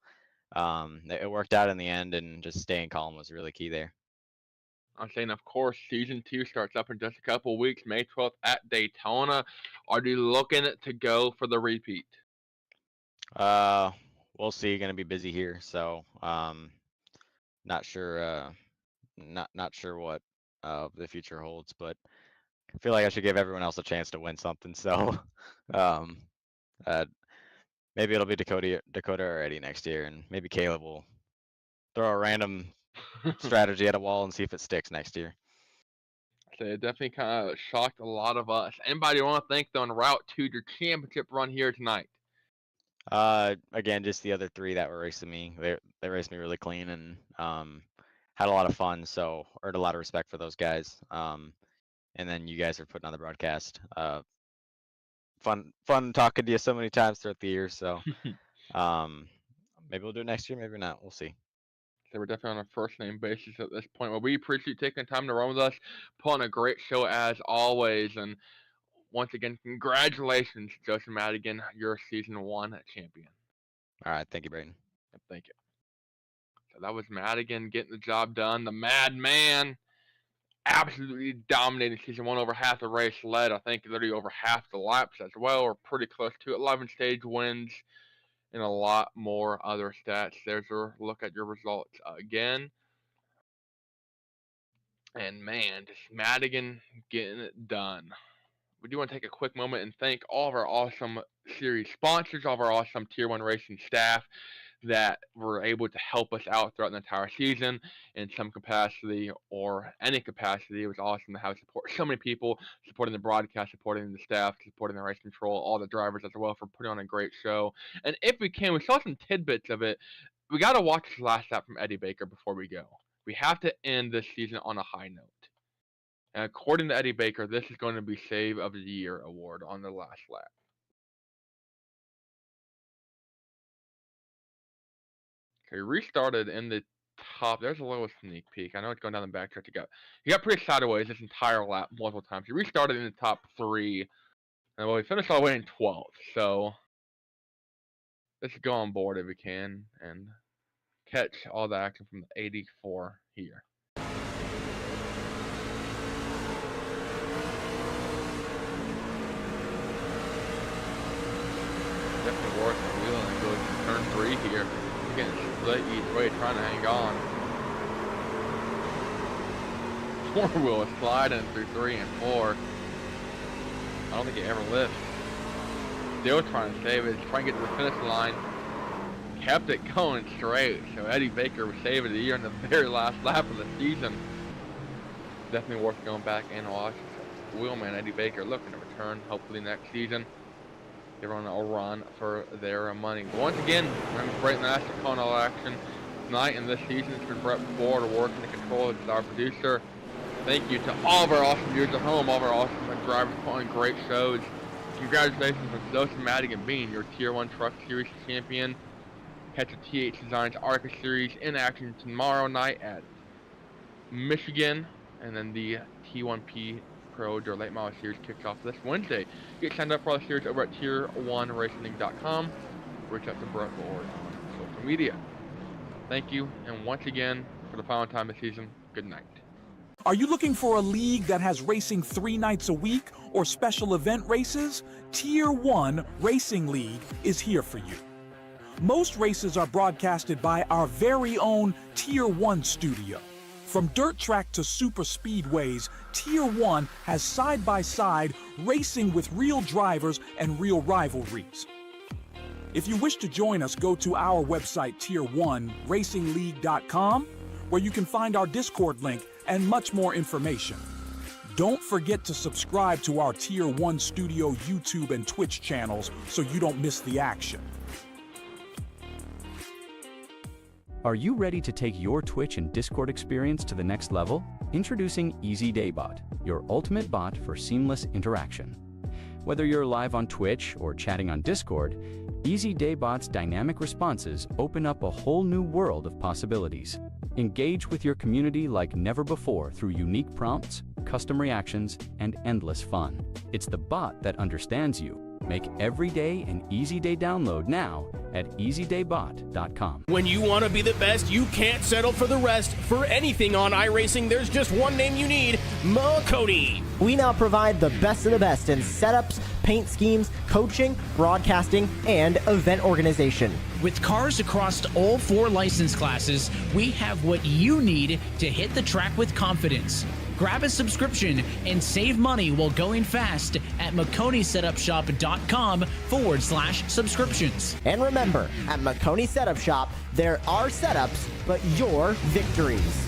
[SPEAKER 10] it worked out in the end, and just staying calm was really key there.
[SPEAKER 6] I'm saying, of course, Season 2 starts up in just a couple weeks, May 12th at Daytona. Are you looking to go for the repeat?
[SPEAKER 10] We'll see. Gonna be busy here, so not sure. Not sure what the future holds, but I feel like I should give everyone else a chance to win something. So um, maybe it'll be Dakota or Eddie next year, and maybe Caleb will throw a random strategy at a wall and see if it sticks next year.
[SPEAKER 6] So it definitely kind of shocked a lot of us. Anybody you want to thank, though, en route to your championship run here tonight?
[SPEAKER 10] Again, just the other 3 that were racing me. They raced me really clean, and had a lot of fun. So earned a lot of respect for those guys. And then you guys are putting on the broadcast. Fun talking to you so many times throughout the year. So maybe we'll do it next year, maybe not. We'll see.
[SPEAKER 6] So we're definitely on a first name basis at this point. Well, we appreciate you taking time to run with us, put on a great show as always. And once again, congratulations, Joseph Madigan, you're Season 1 champion.
[SPEAKER 10] All right, thank you, Brayden.
[SPEAKER 6] Thank you. So that was Madigan getting the job done. The Madman absolutely dominating Season 1 over half the race, led, I think, literally over half the laps as well, or pretty close to 11 stage wins, and a lot more other stats. There's a look at your results again. And man, just Madigan getting it done. We do want to take a quick moment and thank all of our awesome series sponsors, all of our awesome Tier 1 racing staff that were able to help us out throughout the entire season in some capacity or any capacity. It was awesome to have support. So many people supporting the broadcast, supporting the staff, supporting the race control, all the drivers as well for putting on a great show. And if we can, we saw some tidbits of it. We got to watch this last lap from Eddie Baker before we go. We have to end this season on a high note. And according to Eddie Baker, this is going to be Save of the Year award on the last lap. Okay, restarted in the top. There's a little sneak peek. I know it's going down the backstretch. He got pretty sideways this entire lap multiple times. He restarted in the top 3. And well, he finished all the way in 12th. So let's go on board if we can and catch all the action from the 84 here. Definitely worth the wheel and go to turn 3 here. He's getting split each way, trying to hang on. 4-wheel is sliding through 3 and 4. I don't think it ever lifts. Still trying to save it. He's trying to get to the finish line. Kept it going straight. So Eddie Baker was Save of the Year in the very last lap of the season. Definitely worth going back and watching. So wheelman Eddie Baker looking to return hopefully next season. Everyone will run for their money. But once again, remember Brayden Master calling all action tonight and this season. It's been Brett Ford working to control as our producer. Thank you to all of our awesome viewers at home, all of our awesome drivers calling great shows. Congratulations on Joseph Madigan being your Tier 1 Truck Series champion. Catch the THDesigns ARCA Series in action tomorrow night at Michigan, and then the T1P Pro Dirt Late Model Series kicks off this Wednesday. Get signed up for all the series over at Tier1Racing.com. Reach out to Brett Ford on social media. Thank you, and once again, for the final time this season, good night.
[SPEAKER 1] Are you looking for a league that has racing 3 nights a week or special event races? Tier 1 Racing League is here for you. Most races are broadcasted by our very own Tier 1 studio. From dirt track to super speedways, Tier 1 has side-by-side racing with real drivers and real rivalries. If you wish to join us, go to our website, T1RacingLeague.com, where you can find our Discord link and much more information. Don't forget to subscribe to our Tier 1 Studio YouTube and Twitch channels so you don't miss the action.
[SPEAKER 2] Are you ready to take your Twitch and Discord experience to the next level? Introducing EasyDayBot, your ultimate bot for seamless interaction. Whether you're live on Twitch or chatting on Discord, EasyDayBot's dynamic responses open up a whole new world of possibilities. Engage with your community like never before through unique prompts, custom reactions, and endless fun. It's the bot that understands you. Make every day an Easy Day download now at EasyDayBot.com.
[SPEAKER 3] When you want to be the best, you can't settle for the rest. For anything on iRacing, there's just one name you need, Makoni.
[SPEAKER 4] We now provide the best of the best in setups, paint schemes, coaching, broadcasting, and event organization.
[SPEAKER 5] With cars across all 4 license classes, we have what you need to hit the track with confidence. Grab a subscription and save money while going fast at MakoniSetupShop.com/subscriptions.
[SPEAKER 4] And remember, at Makoni Setup Shop, there are setups, but your victories.